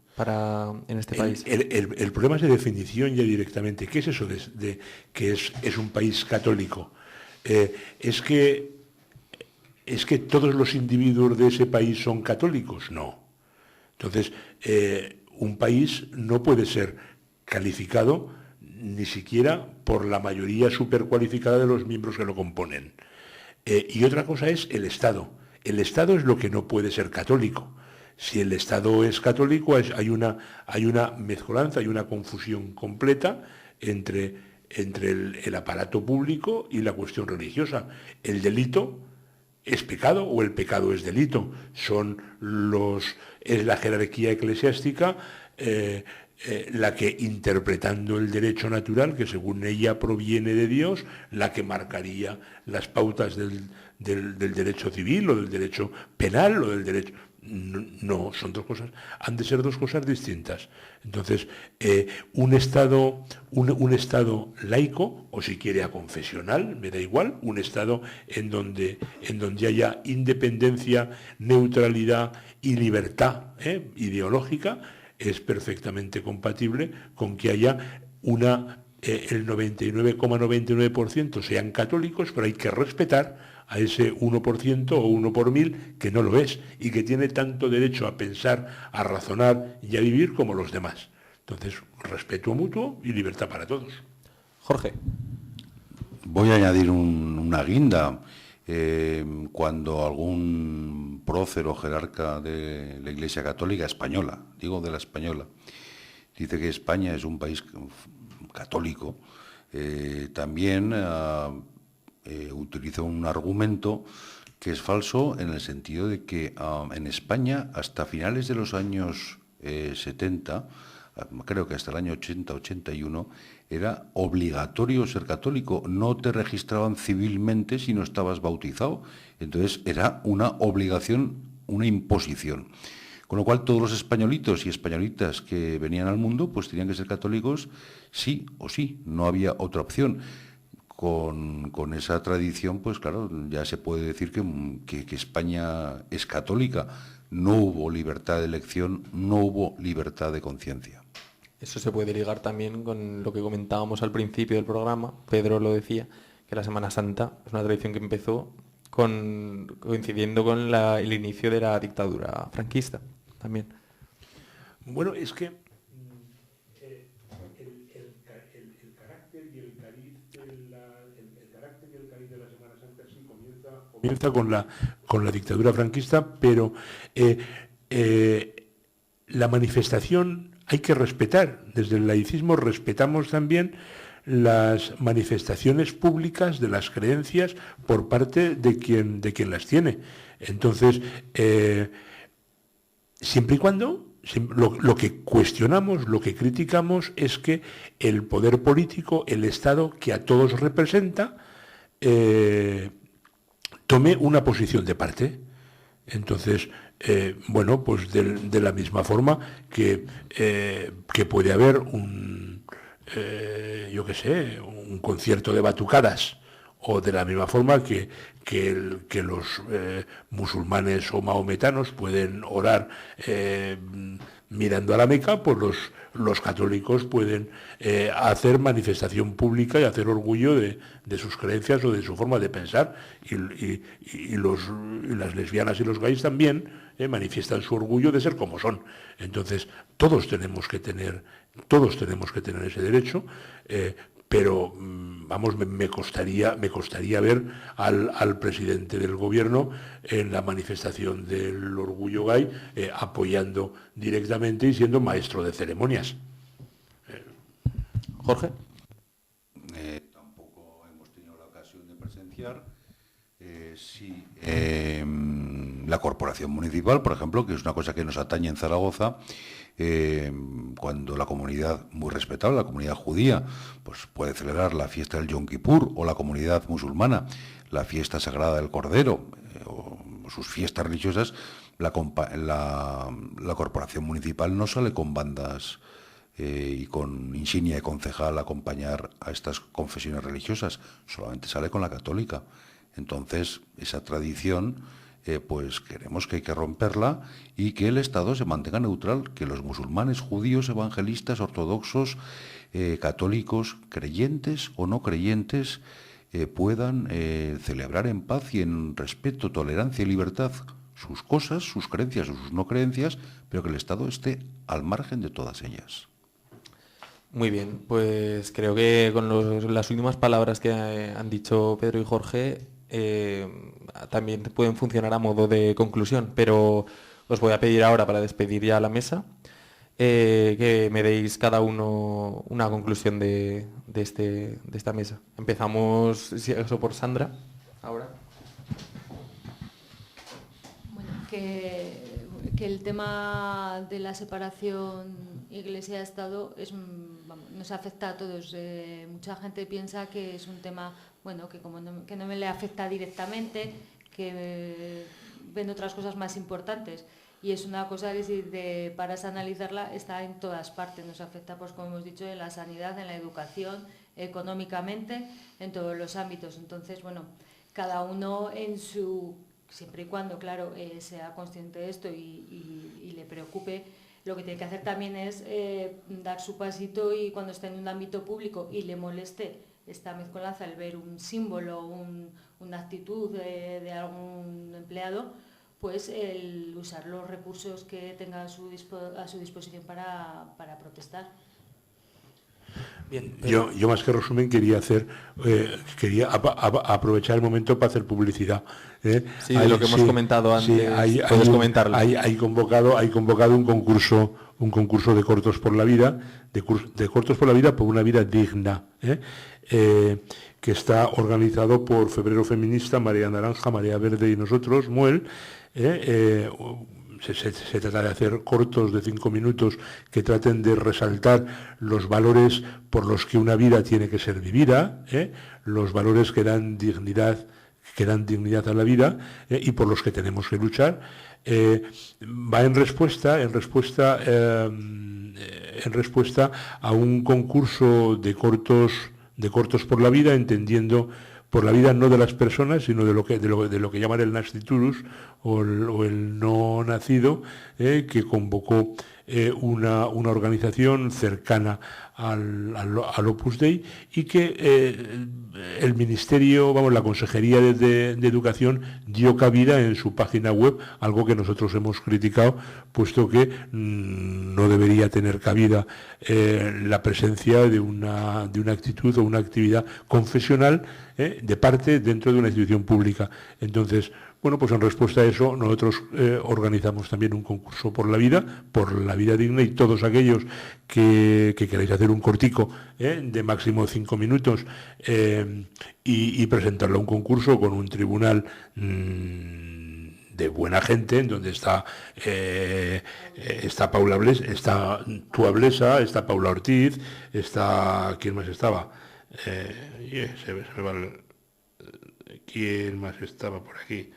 en este país? El problema es de definición ya directamente. ¿Qué es eso de que es un país católico? ¿Es que todos los individuos de ese país son católicos? No. Entonces, un país no puede ser calificado ni siquiera por la mayoría supercualificada de los miembros que lo componen. Y otra cosa es el Estado. El Estado es lo que no puede ser católico. Si el Estado es católico, hay una mezcolanza, hay una confusión completa entre el aparato público y la cuestión religiosa. El delito es pecado o el pecado es delito. Es la jerarquía eclesiástica la que, interpretando el derecho natural, que según ella proviene de Dios, la que marcaría las pautas del derecho civil o del derecho penal o del derecho... No, son dos cosas, han de ser dos cosas distintas. Entonces, un Estado laico, o si quiere aconfesional, me da igual, un Estado en donde haya independencia, neutralidad y libertad ideológica, es perfectamente compatible con que haya el 99,99% sean católicos, pero hay que respetar a ese 1% o 1 por 1000 que no lo es y que tiene tanto derecho a pensar, a razonar y a vivir como los demás. Entonces, respeto mutuo y libertad para todos. Jorge. Voy a añadir una guinda. Cuando algún prócer o jerarca de la Iglesia Católica española, digo de la española, dice que España es un país católico, también utiliza un argumento que es falso en el sentido de que en España hasta finales de los años 70, creo que hasta el año 80-81, era obligatorio ser católico, no te registraban civilmente si no estabas bautizado, entonces era una obligación, una imposición. Con lo cual todos los españolitos y españolitas que venían al mundo pues tenían que ser católicos sí o sí, no había otra opción. Con esa tradición, pues claro, ya se puede decir que España es católica. No hubo libertad de elección, no hubo libertad de conciencia. Eso se puede ligar también con lo que comentábamos al principio del programa. Pedro lo decía, que la Semana Santa es una tradición que empezó coincidiendo con el inicio de la dictadura franquista también. Bueno, es que el carácter y el cariz de la Semana Santa sí comienza con la dictadura franquista, pero la manifestación hay que respetar. Desde el laicismo respetamos también las manifestaciones públicas de las creencias por parte de quien las tiene. Entonces, siempre y cuando lo que cuestionamos, lo que criticamos es que el poder político, el Estado que a todos representa, tome una posición de parte. Entonces, bueno, pues de la misma forma que puede haber un concierto de batucadas, o de la misma forma que los musulmanes o mahometanos pueden orar mirando a la Meca, pues los católicos pueden hacer manifestación pública y hacer orgullo de sus creencias o de su forma de pensar, y las lesbianas y los gays también manifiestan su orgullo de ser como son. Entonces todos tenemos que tener ese derecho, pero vamos, me costaría ver al presidente del gobierno en la manifestación del orgullo gay apoyando directamente y siendo maestro de ceremonias. Jorge. Tampoco hemos tenido la ocasión de presenciar. Sí, la corporación municipal, por ejemplo, que es una cosa que nos atañe en Zaragoza, cuando la comunidad muy respetable, la comunidad judía, pues puede celebrar la fiesta del Yom Kippur, o la comunidad musulmana, la fiesta sagrada del Cordero, o sus fiestas religiosas, la corporación municipal no sale con bandas y con insignia de concejal a acompañar a estas confesiones religiosas, solamente sale con la católica. Entonces, esa tradición, pues creemos que hay que romperla y que el Estado se mantenga neutral, que los musulmanes, judíos, evangelistas, ortodoxos, católicos, creyentes o no creyentes, puedan celebrar en paz y en respeto, tolerancia y libertad sus cosas, sus creencias o sus no creencias, pero que el Estado esté al margen de todas ellas. Muy bien, pues creo que con las últimas palabras que han dicho Pedro y Jorge también pueden funcionar a modo de conclusión, pero os voy a pedir ahora, para despedir ya la mesa, que me deis cada uno una conclusión de esta mesa. Empezamos, si acaso, por Sandra, ahora. Bueno, que el tema de la separación Iglesia-Estado nos afecta a todos. Mucha gente piensa que es un tema, bueno, que no me le afecta directamente, que ven otras cosas más importantes. Y es una cosa que, si paras a analizarla, está en todas partes. Nos afecta, pues como hemos dicho, en la sanidad, en la educación, económicamente, en todos los ámbitos. Entonces, bueno, cada uno siempre y cuando, claro, sea consciente de esto y le preocupe, lo que tiene que hacer también es dar su pasito, y cuando esté en un ámbito público y le moleste esta mezcolanza, el ver un símbolo, una actitud de algún empleado, pues el usar los recursos que tenga a su disposición para protestar. Bien, yo más que resumen quería aprovechar el momento para hacer publicidad. Sí, de lo que hemos comentado antes. Puedes comentarlo. Hay convocado un concurso de cortos por la vida, de cortos por la vida por una vida digna, que está organizado por Febrero Feminista, Marea Naranja, Marea Verde y nosotros, Muel. Se trata de hacer cortos de 5 minutos que traten de resaltar los valores por los que una vida tiene que ser vivida, los valores que dan dignidad a la vida, y por los que tenemos que luchar. Va en respuesta a un concurso de cortos por la vida, entendiendo por la vida no de las personas, sino de lo que llaman el nasciturus, o el no nacido, que convocó una organización cercana al Opus Dei, y que el Ministerio, la Consejería de Educación dio cabida en su página web, algo que nosotros hemos criticado, puesto que no debería tener cabida la presencia de una actitud o una actividad confesional de parte dentro de una institución pública. Entonces, bueno, pues en respuesta a eso, nosotros organizamos también un concurso por la vida digna, y todos aquellos que queráis hacer un cortico de máximo 5 minutos y presentarlo a un concurso con un tribunal de buena gente, en donde está Paula Bles, está Tua Blesa, está Paula Ortiz, está... ¿Quién más estaba? Se me va ¿Quién más estaba por aquí?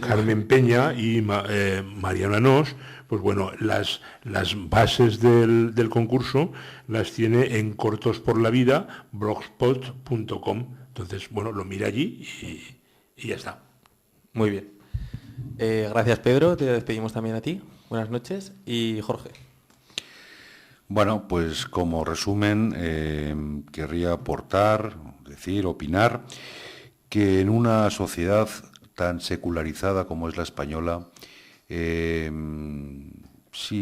Carmen Peña y Mariana Nos. Pues bueno, las bases del concurso las tiene en cortosporlavida.blogspot.com. Entonces, bueno, lo mira allí y ya está. Muy bien. Gracias, Pedro. Te despedimos también a ti. Buenas noches. Y Jorge. Bueno, pues como resumen, querría aportar, decir, opinar, que en una sociedad tan secularizada como es la española, si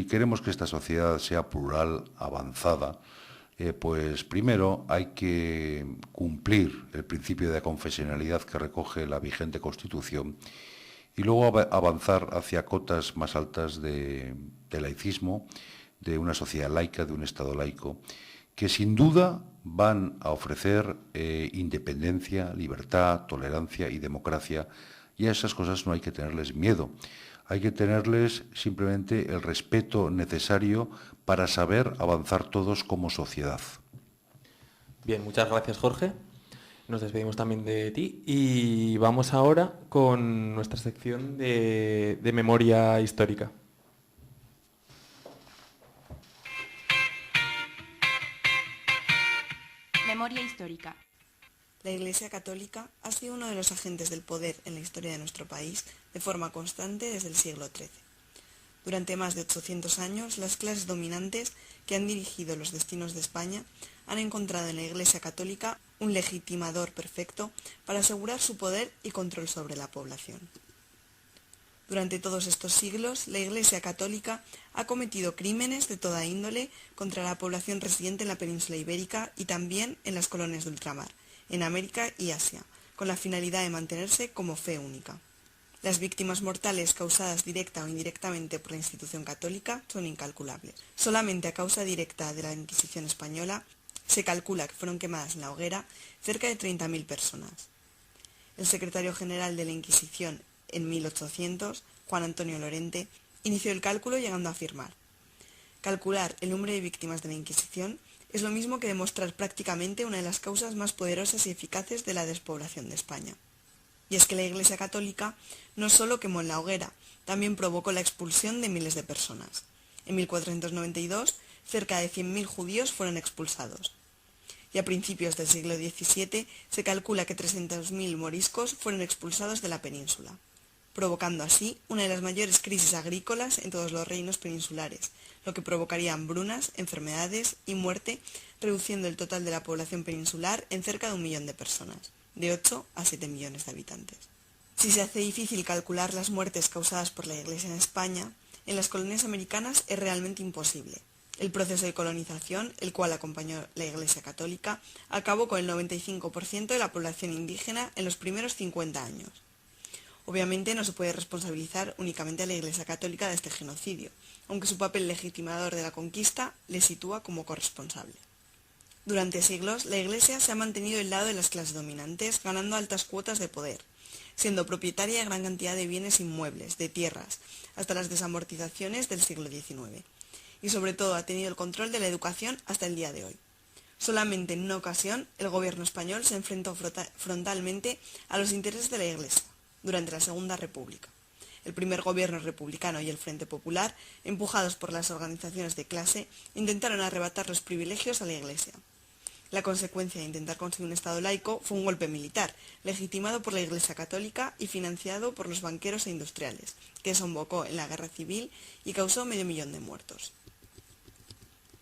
queremos que esta sociedad sea plural, avanzada, pues primero hay que cumplir el principio de confesionalidad que recoge la vigente Constitución y luego avanzar hacia cotas más altas de laicismo, de una sociedad laica, de un Estado laico, que sin duda van a ofrecer independencia, libertad, tolerancia y democracia, y a esas cosas no hay que tenerles miedo. Hay que tenerles simplemente el respeto necesario para saber avanzar todos como sociedad. Bien, muchas gracias, Jorge. Nos despedimos también de ti y vamos ahora con nuestra sección de memoria histórica. Memoria histórica. La Iglesia Católica ha sido uno de los agentes del poder en la historia de nuestro país de forma constante desde el siglo XIII. Durante más de 800 años, las clases dominantes que han dirigido los destinos de España han encontrado en la Iglesia Católica un legitimador perfecto para asegurar su poder y control sobre la población. Durante todos estos siglos, la Iglesia Católica ha cometido crímenes de toda índole contra la población residente en la península ibérica y también en las colonias de ultramar, en América y Asia, con la finalidad de mantenerse como fe única. Las víctimas mortales causadas directa o indirectamente por la institución católica son incalculables. Solamente a causa directa de la Inquisición española se calcula que fueron quemadas en la hoguera cerca de 30.000 personas. El secretario general de la Inquisición en 1800, Juan Antonio Lorente, inició el cálculo llegando a afirmar: calcular el número de víctimas de la Inquisición es lo mismo que demostrar prácticamente una de las causas más poderosas y eficaces de la despoblación de España. Y es que la Iglesia Católica no solo quemó en la hoguera, también provocó la expulsión de miles de personas. En 1492, cerca de 100.000 judíos fueron expulsados. Y a principios del siglo XVII se calcula que 300.000 moriscos fueron expulsados de la península, provocando así una de las mayores crisis agrícolas en todos los reinos peninsulares, lo que provocaría hambrunas, enfermedades y muerte, reduciendo el total de la población peninsular en cerca de 1 millón de personas, de 8 a 7 millones de habitantes. Si se hace difícil calcular las muertes causadas por la Iglesia en España, en las colonias americanas es realmente imposible. El proceso de colonización, el cual acompañó la Iglesia Católica, acabó con el 95% de la población indígena en los primeros 50 años. Obviamente no se puede responsabilizar únicamente a la Iglesia Católica de este genocidio, aunque su papel legitimador de la conquista le sitúa como corresponsable. Durante siglos, la Iglesia se ha mantenido del lado de las clases dominantes, ganando altas cuotas de poder, siendo propietaria de gran cantidad de bienes inmuebles, de tierras, hasta las desamortizaciones del siglo XIX. Y sobre todo ha tenido el control de la educación hasta el día de hoy. Solamente en una ocasión, el gobierno español se enfrentó frontalmente a los intereses de la Iglesia, durante la Segunda República. El primer gobierno republicano y el Frente Popular, empujados por las organizaciones de clase, intentaron arrebatar los privilegios a la Iglesia. La consecuencia de intentar conseguir un Estado laico fue un golpe militar, legitimado por la Iglesia Católica y financiado por los banqueros e industriales, que desembocó en la guerra civil y causó 500.000 de muertos.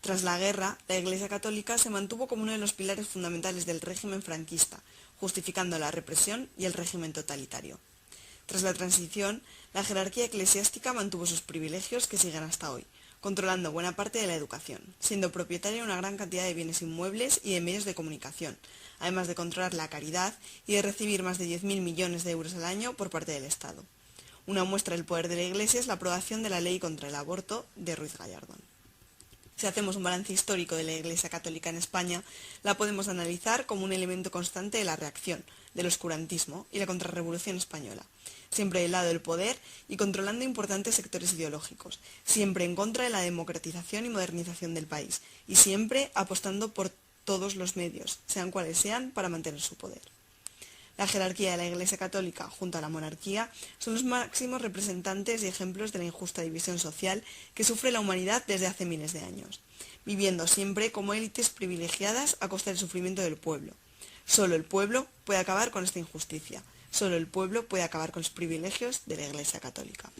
Tras la guerra, la Iglesia Católica se mantuvo como uno de los pilares fundamentales del régimen franquista, justificando la represión y el régimen totalitario. Tras la transición, la jerarquía eclesiástica mantuvo sus privilegios que siguen hasta hoy, controlando buena parte de la educación, siendo propietaria de una gran cantidad de bienes inmuebles y de medios de comunicación, además de controlar la caridad y de recibir más de 10.000 millones de euros al año por parte del Estado. Una muestra del poder de la Iglesia es la aprobación de la ley contra el aborto de Ruiz Gallardón. Si hacemos un balance histórico de la Iglesia Católica en España, la podemos analizar como un elemento constante de la reacción, del oscurantismo y la contrarrevolución española, siempre del lado del poder y controlando importantes sectores ideológicos, siempre en contra de la democratización y modernización del país, y siempre apostando por todos los medios, sean cuales sean, para mantener su poder. La jerarquía de la Iglesia Católica, junto a la monarquía, son los máximos representantes y ejemplos de la injusta división social que sufre la humanidad desde hace miles de años, viviendo siempre como élites privilegiadas a costa del sufrimiento del pueblo. Solo el pueblo puede acabar con esta injusticia. Solo el pueblo puede acabar con los privilegios de la Iglesia Católica.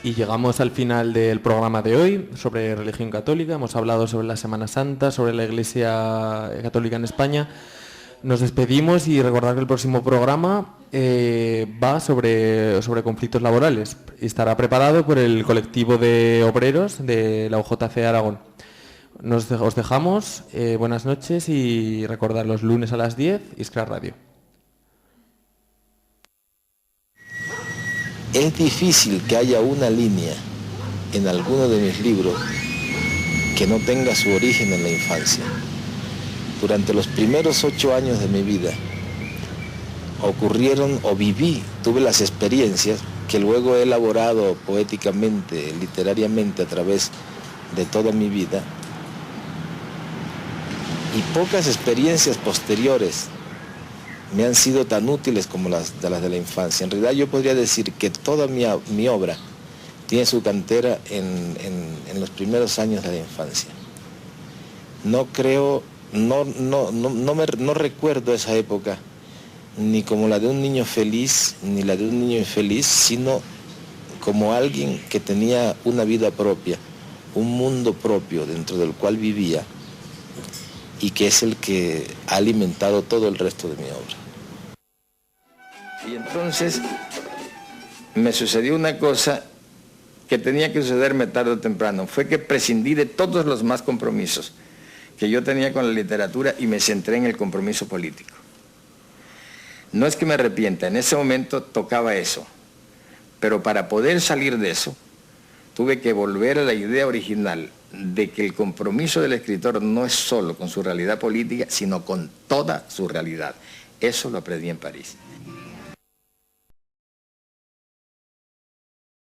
Y llegamos al final del programa de hoy sobre religión católica. Hemos hablado sobre la Semana Santa, sobre la Iglesia Católica en España. Nos despedimos y recordar que el próximo programa va sobre conflictos laborales y estará preparado por el colectivo de obreros de la UJC Aragón. Os dejamos, buenas noches y recordar los lunes a las 10, Iskra Radio. Es difícil que haya una línea en alguno de mis libros que no tenga su origen en la infancia. Durante los primeros 8 años de mi vida tuve las experiencias que luego he elaborado poéticamente, literariamente a través de toda mi vida, y pocas experiencias posteriores me han sido tan útiles como las de la infancia. En realidad yo podría decir que toda mi obra tiene su cantera en los primeros años de la infancia. No recuerdo esa época ni como la de un niño feliz, ni la de un niño infeliz, sino como alguien que tenía una vida propia, un mundo propio dentro del cual vivía y que es el que ha alimentado todo el resto de mi obra. Y entonces me sucedió una cosa que tenía que sucederme tarde o temprano. Fue que prescindí de todos los más compromisos que yo tenía con la literatura y me centré en el compromiso político. No es que me arrepienta, en ese momento tocaba eso. Pero para poder salir de eso, tuve que volver a la idea original de que el compromiso del escritor no es solo con su realidad política, sino con toda su realidad. Eso lo aprendí en París.